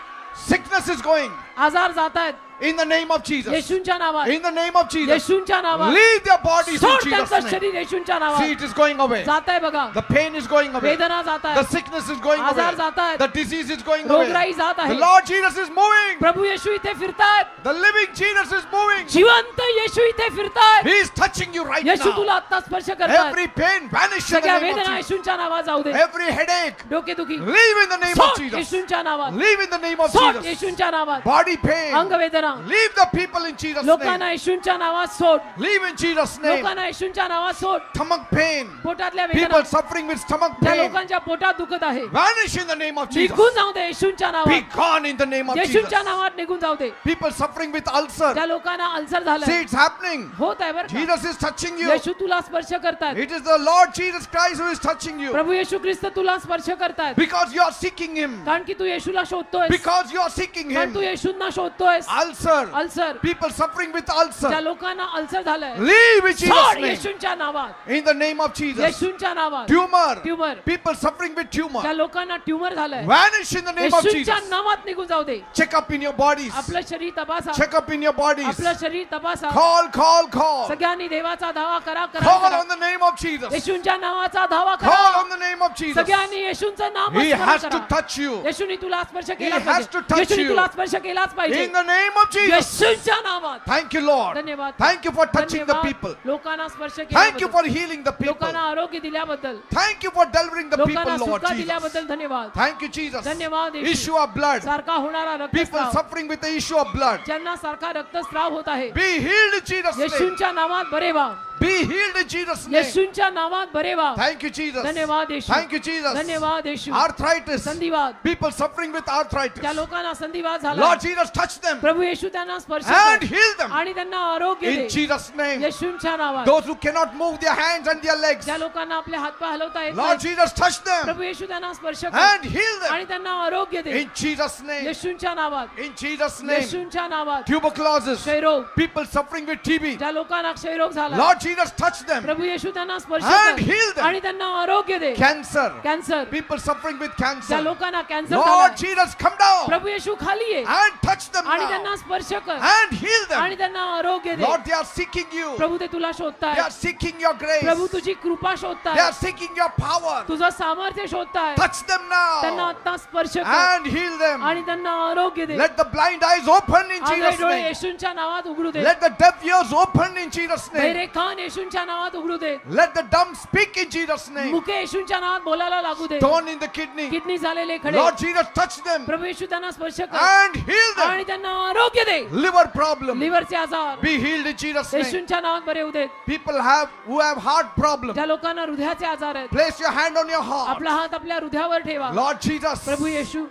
Sickness is going आजार जात आहेत in the name of Jesus. येशूंच्या नावात. In the name of Jesus. येशूंच्या नावात. Leave their bodies in सोड Jesus' त्यांचं name. शरीर येशूंच्या See, नावात. it is going away. जात आहे बघा. The pain is going away. वेदना जात The आहे. sickness is going आजार away. जात आहेत. The disease is going away. रोगराई जात The आहे. Lord Jesus is moving. प्रभू येशू इथे फिरतायत. The living Jesus is moving. जिवंत येशू इथे फिरतायत. He is touching you right Yeshu now. तुला आता स्पर्श करतायत. Every pain vanish in the सगळ्या name of वेदना Jesus. येशूंच्या नावात जाऊ दे. Every headache, डोकेदुखी leave in the name of सोड Jesus. येशूंच्या नावात. Leave in the name of सोड Jesus. येशूंच्या नावात. Body pain, अंगवेदना leave the people in Jesus' name. लोकांना येशूंच्या नावात सोड. Leave in Jesus' name. लोकांना येशूंच्या नावात सोड. Stomach pain, पोटातल्या वेदना people suffering with stomach ज्या pain, लोकांच्या पोटात दुखत आहे vanish in the name of Jesus. निघून जाऊ दे येशूंच्या Be नावात. gone in the name of Jesus. येशूंच्या नावात निघून जाऊ दे. People suffering with ulcer, त्या लोकांना अल्सर see, झालं it's happening. होत आहे बरं का? Jesus is touching you. येशू तुला स्पर्श करतात. It is the Lord Jesus Christ who is touching you. प्रभू येशू ख्रिस्त तुला स्पर्श करतात. Because you are seeking him. कारण की तू येशूला शोधतोय. Because you are seeking कारण him. तू येशूंना शोधतोयस. Ulcer. Ulcer People suffering with ज्या ulcer. लोकांना अल्सर झालंय Leave in Jesus' सोड name. येशूंच्या नावात. In the name of Jesus. येशूंच्या नावात. Tumor. Tumour People suffering with ज्या tumor. लोकांना ट्यूमर झालंय Vanish in the name of येशूंच्या Jesus. नावात निघून जाऊ दे. Check up in your bodies. आपलं शरीर तपासा. Check up in your bodies. आपलं शरीर तपासा. Call, call, call. सगळ्यांनी देवाचा धावा करा करा Call करा. on the name of Jesus. येशूंच्या नावाचा धावा Call करा. on the name of Jesus. सगळ्यांनी येशूंचं नाम He स्मरण has to करा. touch you. येशूने तुला स्पर्श केला He has to पाहिजे. touch येशूने you. तुला स्पर्श केलाच पाहिजे. In the name of Jesus. येशूंच्या नावात. Thank you, Lord. धन्यवाद. Thank you for touching the धन्यवाद. people. लोकांना स्पर्श Thank you केल्याबद्दल. for healing the people. लोकांना आरोग्य दिल्याबद्दल. Thank you for delivering the people, लोकांना Lord सुटका Jesus. दिल्याबद्दल धन्यवाद. Thank you, Jesus. धन्यवाद येशू. Issue of blood. सारखा होणारा People रक्तस्राव suffering with the issue of blood. ज्यांना सारखा रक्तस्राव होत आहे Be healed in Jesus' name. येशूंच्या नावात बरे व्हा. Be healed in Jesus' name. येशूंच्या नावात बरे व्हा. Thank you, Jesus. धन्यवाद येशू. Thank you, Jesus. धन्यवाद येशू. Arthritis. संधिवात People suffering with त्या arthritis. लोकांना संधिवात झाला. Lord Jesus, touch them प्रभू येशू त्यांना स्पर्श and कर. heal them आणि त्यांना आरोग्य in दे Jesus' name. येशूंच्या नावात. Those who cannot move their hands and their legs, ज्या लोकांना आपले हातपाय हलवता येत Lord नाही, Jesus, touch them प्रभू येशू त्यांना स्पर्श कर and heal them आणि त्यांना आरोग्य दे in Jesus' name. येशूंच्या नावात. In Jesus' name. येशूंच्या नावात. Tuberculosis. क्षयरोग People suffering with TB. ज्या लोकांना क्षयरोग झाला Lord Jesus, touch them. प्रभू येशू त्यांना स्पर्श And कर heal them. आणि त्यांना आरोग्य दे. Cancer. Cancer People suffering with ज्या cancer. लोकांना कॅन्सर Lord झाला Jesus, come down प्रभू येशू खाली ये and touch them आणि now त्यांना स्पर्श कर and heal आणि them. त्यांना आरोग्य दे. Lord, they are seeking you. प्रभू ते तुला They शोधताय. are seeking your grace. प्रभू तुझी कृपा They शोधताय. are seeking your power. तुझं सामर्थ्य शोधताय. Touch them त्यांना now आता स्पर्श कर and heal them. आणि त्यांना आरोग्य दे. Let the blind eyes open in Andhale Jesus' डोळे name. येशूंच्या नावात उघडू दे. Let the deaf ears open in Jesus' name. बहिरे कान येशूंच्या नावात उघडू दे. Let the dumb speak in Jesus' name. मुके येशूंच्या नावात बोलायला लागू दे. Thorn in the kidney. Kidney झालेले खडे Lord Jesus, touch them प्रभू येशू त्यांना स्पर्श कर and heal them. आणि त्यांना आरोग्य दे. Liver problem. लिव्हरचे आजार Be healed in Jesus' name. येशूंच्या नावात बरे होऊ देत. People who have heart problem. ज्या लोकांना हृदयाचे आजार आहेत Place your hand on your heart. आपला हात आपल्या हृदयावर ठेवा. Lord Jesus, Prabhu Yeshu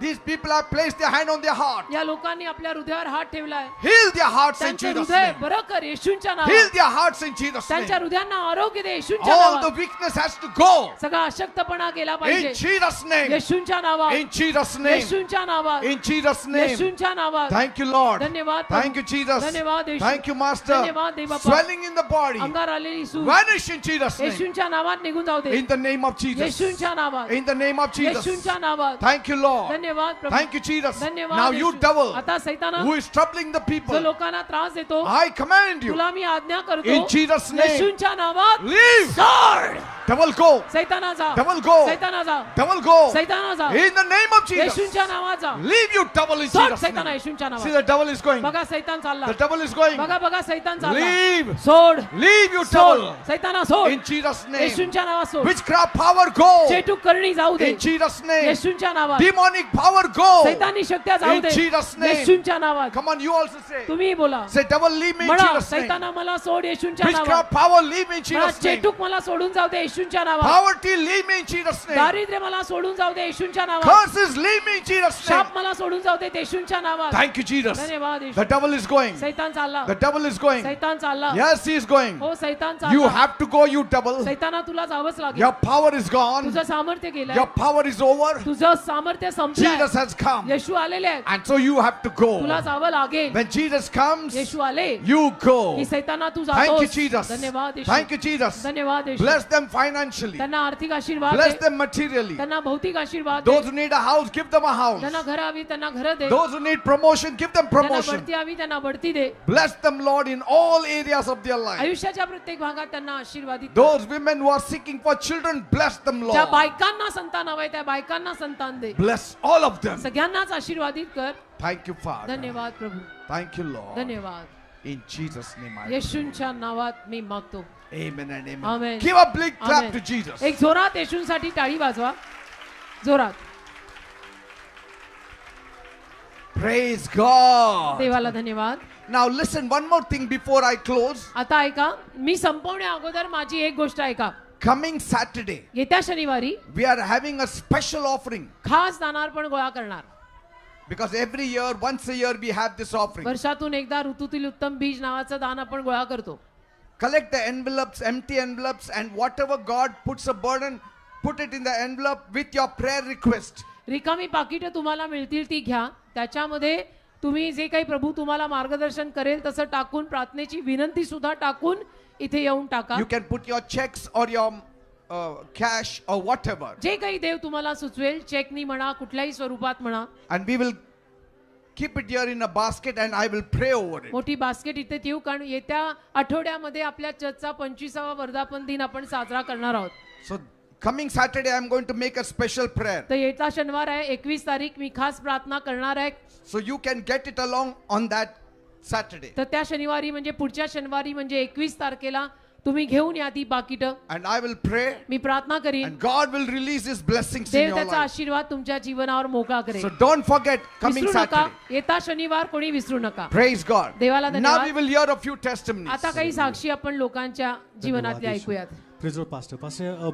these people have placed their hand on their heart. या लोकांनी आपल्या हृदयावर हात ठेवलाय. Heal their hearts in त्यांचं Jesus' हृदय name. बरं कर येशूंच्या Heal नावात. their hearts in Jesus' त्यांच्या name. हृदयांना आरोग्य दे येशूंच्या All the नावात. weakness has to go सगळा अशक्तपणा गेला in पाहिजे Jesus' name. येशूंच्या नावात. In Jesus' name. येशूंच्या नावात. In Jesus' name. येशूंच्या नावात. Thank you, Lord. धन्यवाद प्रभू. Thank you, Jesus. धन्यवाद येशू. Thank you, Master. धन्यवाद देव बाप्पा. Swelling in the body. अंगार आलेली सूज Vanish in Jesus' name. येशूंच्या नावात निघून जाऊ दे. In the name of Jesus. येशूंच्या नावात. In the name of Jesus. येशूंच्या नावात. Thank you, Lord. धन्यवाद प्रभू. Thank you, Jesus. धन्यवाद Now you येशू. devil आता सैताना who is troubling the जो people, लोकांना त्रास देतो I command you तुला मी आज्ञा करतो in Jesus' name. येशूंच्या नावात Leave. सोड. Devil go. सैताना जा, Devil go. सैताना जा, Devil go. सैताना जा, In the name of Jesus. येशूच्या नावात जा. Leave you devil in सोड Jesus' सैताना name. येशूच्या See नावात. the devil is going. बघा सैतान चालला. The devil is going. बघा बघा सैतान चालला. Leave. सोड, Leave you सोड, devil. सैताना सोड. In Jesus' name. येशूच्या नावात सोड. Witchcraft power go. चेटूक करणी जाऊ दे. In Jesus' name. येशूच्या नावात. Demonic power go. सैतानी शक्त्या जाऊ In दे. Jesus' name. येशूच्या नावात. Come on, you also say. तुम्ही बोला. Say, devil, leave me in म्हणा Jesus' name. सैताना मला सोड येशूच्या नावात. Witchcraft power, leave me in म्हणा Jesus' name. चेटूक मला सोडून जाऊ दे येशूच्या नावात. Poverty, leave me in Jesus' name. दारिद्र्य मला सोडून जाऊ दे येशूच्या नावात. Curses, leave me in Jesus' name. शाप मला सोडून जाऊ दे येशूच्या नावात. Thank you, Jesus. धन्यवाद येशू. The devil is going. सैतान चालला. The devil is going. सैतान चालला. Yes, he is going. हो सैतान You चालला. have to go, you devil. सैताना तुला जावंच लागेल. Your power is gone. तुझं सामर्थ्य गेलंय. Your power is over. तुझं सामर्थ्य संपलंय. Jesus has come. येशू आलेले आहेत. And so you have to go. तुला जावं लागेल. When Jesus comes, येशू आले you go. की सैताना तू Thank you, जातोस. Jesus. धन्यवाद येशू. Thank you, Jesus. धन्यवाद येशू. Bless them financially. त्यांना आर्थिक आशीर्वाद Bless दे. them materially. त्यांना भौतिक आशीर्वाद दे. Those who need a house, give them a house. त्यांना घर हवी त्यांना घर दे. Those who need promotion, give them त्यांना promotion. बढती हवी त्यांना बढती दे. Bless them, Lord, in all areas of their life. आयुष्याच्या प्रत्येक भागात त्यांना आशीर्वादित कर. Those women who are seeking for children, bless them, ज्या Lord. बायकांना संतान हवंय त्या बायकांना संतान दे. Bless all of them. सगळ्यांनाच आशीर्वादित कर. Thank you, Father. धन्यवाद प्रभू. Thank you, Lord. धन्यवाद. In Jesus' name I pray. येशूंच्या नावात मी मागतो. Amen and amen. Amen. Give a big clap Amen. to Jesus. एक जोरात येशूंसाठी टाळी वाजवा. जोरात. Praise God. देवाला धन्यवाद. Now listen, one more thing before I close. आता ऐका, मी संपवण्या अगोदर माझी एक गोष्ट ऐका. Coming Saturday, येत्या शनिवारी we are having a special offering. खास दानार्पण गोळा करणार. Because every year, once a year, we have this offering. वर्षातून एकदा ऋतूतील उत्तम बीज नावाचं दान आपण गोळा करतो. Collect the envelopes, empty envelopes, and whatever God puts a burden, put it in the envelope with your prayer request. रिकामी पाकिटं तुम्हाला मिळतील ती घ्या. त्याच्यामध्ये तुम्ही जे काही प्रभू तुम्हाला मार्गदर्शन करेल तसं टाकून प्रार्थनेची विनंती सुद्धा टाकून इथे येऊन टाका. You can put your checks or your cash or whatever. जे काही देव तुम्हाला सुचवेल, चेकनी म्हणा कुठल्याही स्वरूपात म्हणा. And we will keep it here in a basket and I will pray over it. मोठी बास्केट इथे ठेवू कारण येत्या आठवड्यामध्ये आपल्या चर्चचा 25वा वर्धापन दिन आपण साजरा करणार आहोत. So coming Saturday I am going to make a special prayer. तर येता शनिवार आहे 21 तारीख मी खास प्रार्थना करणार आहे. So you can get it along on that Saturday. तर त्या शनिवारी म्हणजे पुढच्या शनिवारी म्हणजे 21 तारखेला तुम्ही घेऊन या ती पाकिटं. And I will pray मी प्रार्थना करीन. and God will release His blessings in Dev your त्याचा life. आशीर्वाद तुमच्या जीवनावर मोकळा So करेल. don't forget coming विसरू नका. Saturday. येता शनिवार कोणी विसरू नका. Praise God. देवाला Now धन्यवाद. we will hear a few testimonies. आता काही साक्षी आपण लोकांच्या जीवनातल्या ऐकूयात. Praise Lord pastor.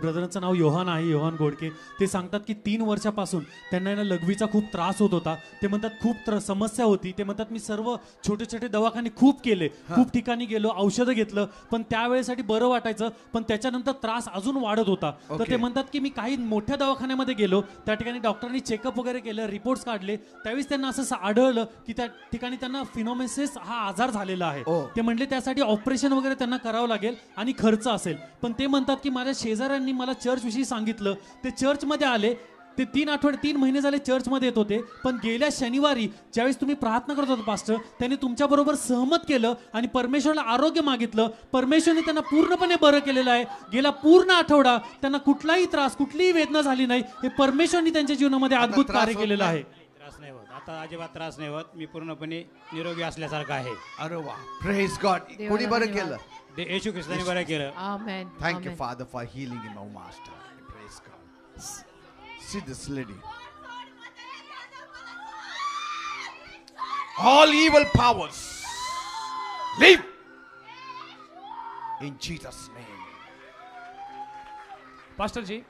ब्रदरांचं नाव योहान आहे, योहान गोडके. ते सांगतात की 3 वर्षापासून त्यांना ना लघवीचा खूप त्रास होत होता. ते म्हणतात खूप समस्या होती. ते म्हणतात मी सर्व छोटे छोटे दवाखाने खूप केले, खूप ठिकाणी गेलो, औषधं घेतलं, पण त्यावेळेसाठी बरं वाटायचं, पण त्याच्यानंतर त्रास अजून वाढत होता. तर ते म्हणतात की मी काही मोठ्या दवाखान्यामध्ये गेलो, त्या ठिकाणी डॉक्टरांनी चेकअप वगैरे केलं, रिपोर्ट्स काढले, त्यावेळेस त्यांना असं आढळलं की त्या ठिकाणी त्यांना फिनोमेसिस हा आजार झालेला आहे. ते म्हणले त्यासाठी ऑपरेशन वगैरे त्यांना करावं लागेल आणि खर्च असेल. पण ते म्हणतात की माझ्या शेजाऱ्यांनी मला चर्च विषयी सांगितलं, ते चर्चमध्ये आले, ते 3 महिने झाले चर्चमध्ये येत होते, पण गेल्या शनिवारी ज्यावेळेस तुम्ही प्रार्थना करत होता पास्टर, त्यांनी तुमच्याबरोबर सहमत केलं आणि परमेश्वराला आरोग्य मागितलं. परमेश्वरने त्यांना पूर्णपणे बरं केलेलं आहे. गेला पूर्ण आठवडा त्यांना कुठलाही त्रास, कुठलीही वेदना झाली नाही. हे परमेश्वरने त्यांच्या जीवनामध्ये अद्भुत कार्य केलेलं आहे. त्रास नाही होत, आता अजिबात त्रास नाही होत. मी पूर्णपणे निरोगी असल्यासारखा आहे. अरे वा. Praise God. कोणी बरं केलं? येशू ख्रिस्ताने बरं केलं. आमेन. Thank you, Father, for healing him, oh Master. Praise God. See this lady. All evil powers, leave in Jesus' name. Pastor ji,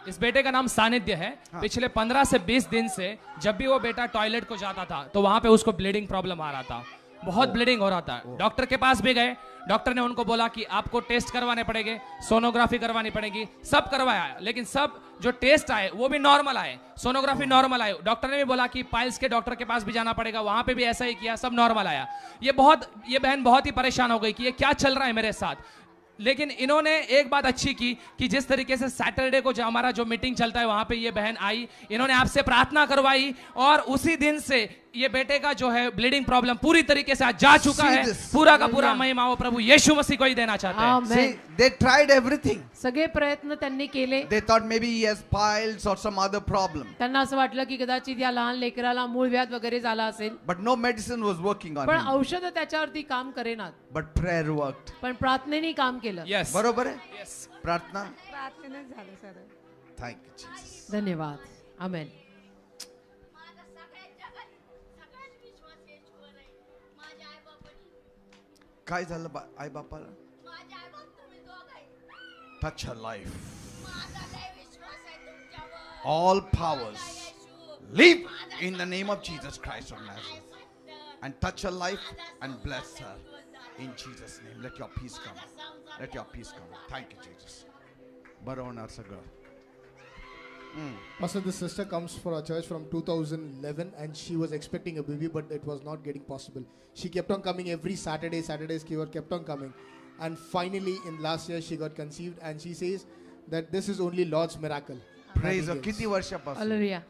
इस बेटे का नाम सानिध्य है. पिछले 15 से 20 दिन से जब भी वो बेटा टॉयलेट को जाता था तो वहां पे उसको ब्लीडिंग प्रॉब्लम आ रहा था, बहुत ब्लीडिंग हो रहा था. डॉक्टर के पास भी गए, डॉक्टर ने उनको बोला कि आपको टेस्ट करवाने पड़ेंगे, सोनोग्राफी करवानी पड़ेगी, सब करवाया, लेकिन सब जो टेस्ट आए वो भी नॉर्मल आए, सोनोग्राफी नॉर्मल आए. डॉक्टर ने भी बोला कि पाइल्स के डॉक्टर के पास भी जाना पड़ेगा, वहां पे भी ऐसा ही किया, सब नॉर्मल आया. ये बहन बहुत ही परेशान हो गई कि ये क्या चल रहा है मेरे साथ. लेकिन इन्होंने एक बात अच्छी की कि जिस तरीके से सैटरडे को हमारा जो मीटिंग चलता है वहां पे ये बहन आई, इन्होंने आपसे प्रार्थना करवाई और उसी दिन से ये बेटे का जो है ब्लीडिंग प्रॉब्लम पूरी तरीके से आज जा चुका See है। this. पूरा का पूरा महिमा वो प्रभु यीशु मसीह को ही देना चाहते हैं। आमेन। See, they tried everything. सगळे प्रयत्न त्यांनी केले. They thought maybe he has piles or some other problem. त्यांना असं वाटलं की कदाचित या लहान लेकराला मूळव्याध वगैरे झाला असेल, But no medicine was working on पण him. औषध त्याच्यावरती काम करेनात. But prayer worked. पण प्रार्थनेने काम केलं. यस बरोबर आहे? यस प्रार्थना. प्रार्थनेच झालं सर. Thank you, Jesus. धन्यवाद. आमेन. माझा सगळ्यात सगळ्यात विश्वास येशूवर आहे. माझ्या आईबापांनी काय झालं आई बापाला? माझ्या आईबाप तुम्ही दोघंही. Touch her life. माझा लय विश्वास आहे तुमच्यावर. All powers Yeshu leave in the name of Jesus Christ of Nazareth and touch her life and bless her in Jesus' name. Let your peace come. Let your peace come. Thank you, Jesus. बरं होणार सगळं. Pastor, this sister comes for our church from 2011 and she was expecting a baby but it was not getting possible. She kept on coming every Saturdays kept on coming. And finally in last year she got conceived and she says that this is only Lord's miracle. Praise Nothing God. किती else. वर्षापासून? हालेलुया.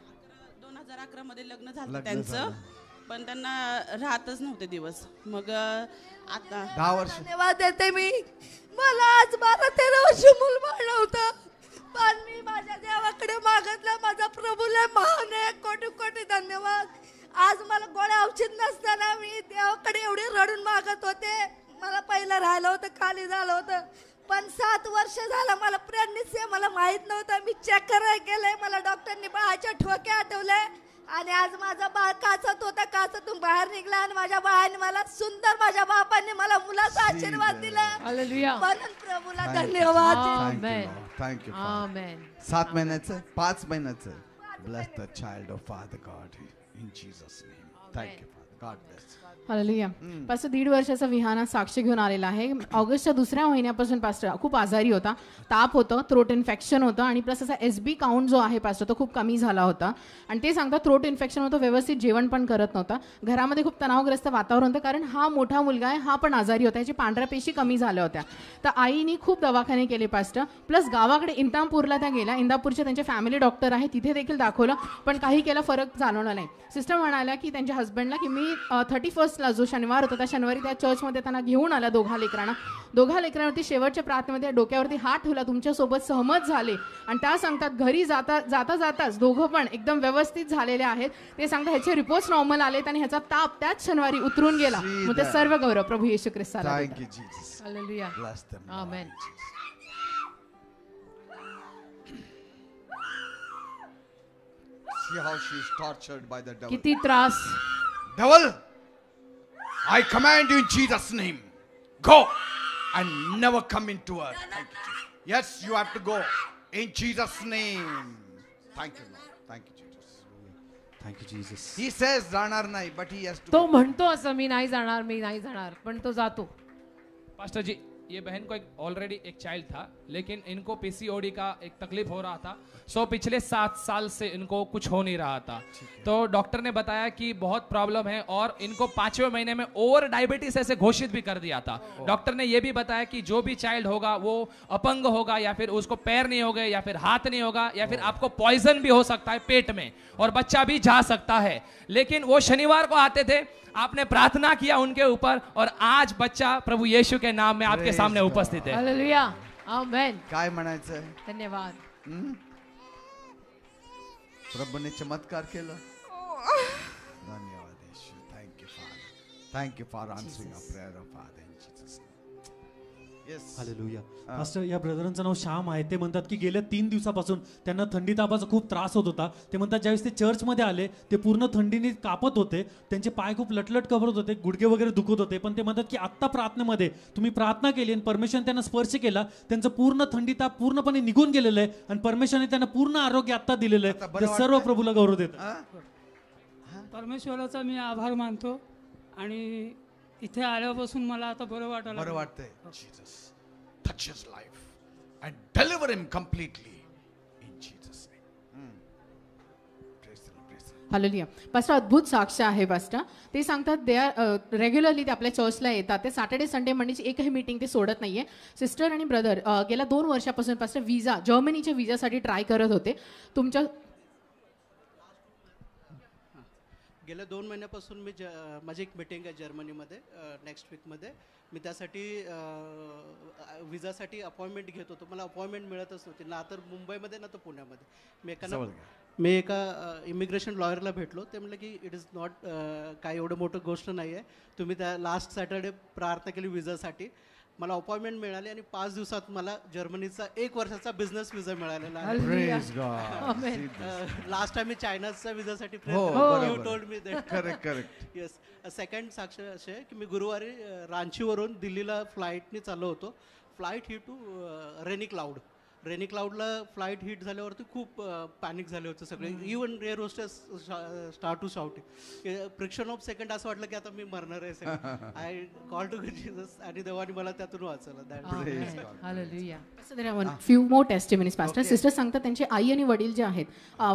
2011 मध्ये लग्न झालं लग्न त्यांचं, झालं. पण त्यांना राहतच नव्हते दिवस. मग आता 10 वर्ष. धन्यवाद देते मी. मला आज 12-13 वर्ष मूल बाळ नव्हतं, पण मी माझ्या देवाकडे मागितलं. माझा प्रभूला महान आहे. कोटी कोटी धन्यवाद. आज मला गोळ्या औषध नसताना मी देवाकडे एवढे रडून मागत होते. मला पहिलं राहिलं होतं, खाली झालं होतं, पण 7 वर्ष झालं मला प्रेग्नन्सी आहे. मला माहित नव्हतं. मी चेक करायला गेले. मला डॉक्टरनी बाळाच्या ठोके आठवले आणि आज माझा बाळ काचत होता. काचतून बाहेर निघला आणि माझ्या बाळाने मला सुंदर, माझ्या बापाने मला मुलाचा आशीर्वाद दिला. हालेलुया. म्हणून प्रभूला धन्यवाद. Thank you, Amen. Lord. Thank you, Father. आमेन. 7 महिन्याचं, 5 महिन्याचं. Bless the child of Father God in Jesus' name. Thank you, Father. God bless. Hallelujah. Pastor 1.5 वर्षाचा विहाना साक्ष घेऊन आलेला आहे. ऑगस्टच्या 2ऱ्या महिन्यापासून पास्टर खूप आजारी होता. ताप होतं, थ्रोट इन्फेक्शन होतं आणि प्लस असा SB काउंट जो आहे पास्टर तो खूप कमी झाला होता. आणि ते सांगतात थ्रोट इन्फेक्शन होतं, व्यवस्थित जेवण पण करत नव्हता. घरामध्ये खूप तणावग्रस्त वातावरण होतं कारण हा मोठा मुलगा आहे, हा पण आजारी होता. याची पांढऱ्या पेशी कमी झाल्या होत्या. तर आईनी खूप दवाखाने केले पास्टर. प्लस गावाकडे इंदापूरला त्या गेल्या. इंदापूरचे त्यांचे फॅमिली डॉक्टर आहे, तिथे देखील दाखवलं, पण काही केला फरक जाणवला नाही. सिस्टर म्हणाल्या की त्यांच्या हस्बंडला की मी 31ला जो शनिवार होता त्या शनिवारी त्या चर्चमध्ये त्यांना घेऊन आला दोघा लेकरांवरती शेवटच्या प्रार्थनेमध्ये डोक्यावरती हात ठेवला, तुमच्यासोबत सहमत झाले. आणि त्या सांगतात घरी जाताच दोघं पण एकदम व्यवस्थित झालेले आहेत. ते सांगतात ह्याचे रिपोर्ट्स नॉर्मल आलेत आणि ह्याचा ताप त्याच शनिवारी उतरून गेला. मग ते सर्व गौरव प्रभू येशू ख्रिस्ताला Thank you, Jesus. Hallelujah. Bless them. Lord. Amen. See how she is tortured by the devil. किती त्रास. Devil, I command you in Jesus' name. Go and never come into her. Thank you, Jesus. Yes, you have to go in Jesus' name. Thank you, Lord. Thank you, Jesus. Thank you Jesus. He says जाणार नाही, but he has to. तो go. म्हणतो असं मी नाही जाणार, पण तो जातो. पास्टर जी, ये बहन को ऑलरेडी एक चाइल्ड था, लेकिन इनको PCOD का एक तकलीफ हो रहा था. सो पिछले 7 साल से इनको कुछ हो नहीं रहा था. तो डॉक्टर ने बताया कि बहुत प्रॉब्लम है और इनको 5वें महीने में ओवर डायबिटीज ऐसे घोषित भी कर दिया था. डॉक्टर ने ये भी बताया कि जो भी चाइल्ड होगा वो अपंग होगा, या फिर उसको पैर नहीं होगा, या फिर हाथ नहीं होगा, या फिर आपको पॉइजन भी हो सकता है पेट में और बच्चा भी जा सकता है. लेकिन वो शनिवार को आते थे, आपने प्रार्थना किया उनके ऊपर और आज बच्चा प्रभु यीशु के नाम में आपके Praise सामने God. उपस्थित है. हालेलुया. आमेन. काय म्हणायचं? धन्यवाद. प्रभूने चमत्कार केलं. धन्यवाद येशू. Thank you, Father. Thank you for answering our prayer, oh Father, in Jesus' name. Yes. Hallelujah. Master, या ब्रदरांचं नाव श्याम आहे. ते म्हणतात की गेल्या 3 दिवसापासून त्यांना थंडी तापाचा खूप त्रास होत होता. ते म्हणतात ज्यावेळेस ते चर्चमध्ये आले ते पूर्ण थंडीने कापत होते, त्यांचे पाय खूप लटलट कवरत होते, गुडघे वगैरे दुखत होते. पण ते म्हणतात की आत्ता प्रार्थनेमध्ये तुम्ही प्रार्थना केली आणि परमेश्वराने त्यांना स्पर्श केला, त्यांचं पूर्ण थंडी ताप पूर्णपणे निघून गेलेलं आहे आणि परमेश्वराने त्यांना पूर्ण आरोग्य आत्ता दिलेलं आता आहे. बरं ते सर्व वाटतंय? प्रभूला गौरव देतात. हा? परमेश्वराचा मी आभार मानतो आणि इथे आल्यापासून मला आता बरं वाटायला बरं लागलं. वाटतंय. Jesus, touch his life and deliver him completely in Jesus' name. Praise the Lord, praise the Lord. Hallelujah. Pastor अद्भुत साक्ष आहे पास्टर. ते सांगतात दे आर रेग्युलरली ते आपल्या चर्चला येतात. ते सॅटर्डे संडे मंडेची एकही मीटिंग ते सोडत नाहीये. सिस्टर आणि ब्रदर गेल्या 2 वर्षापासून पास्टर विजा जर्मनीच्या विजासाठी ट्राय करत होते. तुमच्या गेल्या 2 महिन्यापासून माझी एक मीटिंग आहे जर्मनीमध्ये नेक्स्ट वीकमध्ये. मी त्यासाठी विजासाठी अपॉइंटमेंट घेत होतो. मला अपॉइंटमेंट मिळतच नव्हती, ना तर मुंबईमध्ये ना तर पुण्यामध्ये. मी एका इमिग्रेशन लॉयरला भेटलो. ते म्हणलं की इट इज नॉट काही एवढं मोठं गोष्ट नाही आहे. तुम्ही त्या लास्ट सॅटर्डे प्रार्थना केली विजासाठी. मला अपॉइंटमेंट मिळाली आणि 5 दिवसात मला जर्मनीचा 1 वर्षाचा बिझनेस विजा मिळालेला आहे. लास्ट टाइम मी चायनाचा विजासाठी you told me that. Correct. Yes. Second साक्ष असे आहे की मी गुरुवारी रांचीवरून दिल्लीला फ्लाईटने चाललो होतो. फ्लाईट ही टू रेनी क्लाउडला फ्लाईट हिट झाल्यावरती खूप पॅनिक झाले होते सगळे. Even air hostess start to shouting. Fraction of second असं वाटलं की आता मी मरणार आहे. आय कॉल टू जीसस आणि देवाने मला त्यातून वाचवलं. Hallelujah. Few more testimonies pastor. Sister सांगतात त्यांचे आई आणि वडील जे आहेत,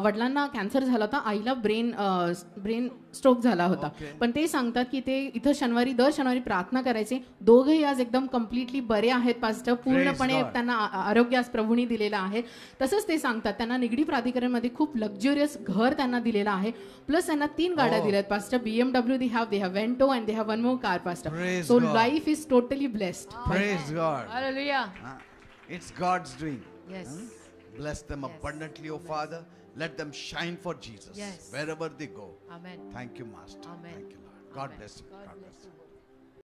वडिलांना कॅन्सर झाला होता, आईला ब्रेन स्ट्रोक झाला होता. पण ते सांगतात की ते इथं दर शनिवारी प्रार्थना करायचे. दोघंही आज एकदम कम्प्लिटली बरे आहेत पास्टर. पूर्णपणे त्यांना आरोग्य आज प्रभूंनी दिलेलं आहे. तसंच ते सांगतात त्यांना निगडी प्राधिकरणमध्ये खूप लक्झुरियस घर त्यांना दिलेलं आहे. प्लस त्यांना 3 गाड्या दिल्यात pastor. BMW they have Vento and they have one more car pastor. So life is totally blessed. Praise God. Hallelujah. It's God's doing. Yes. Bless them abundantly, oh Father. Let them shine for Jesus Yes. wherever they go. Amen. Thank you, Master. Amen. Thank you, Lord. God bless you. God bless you.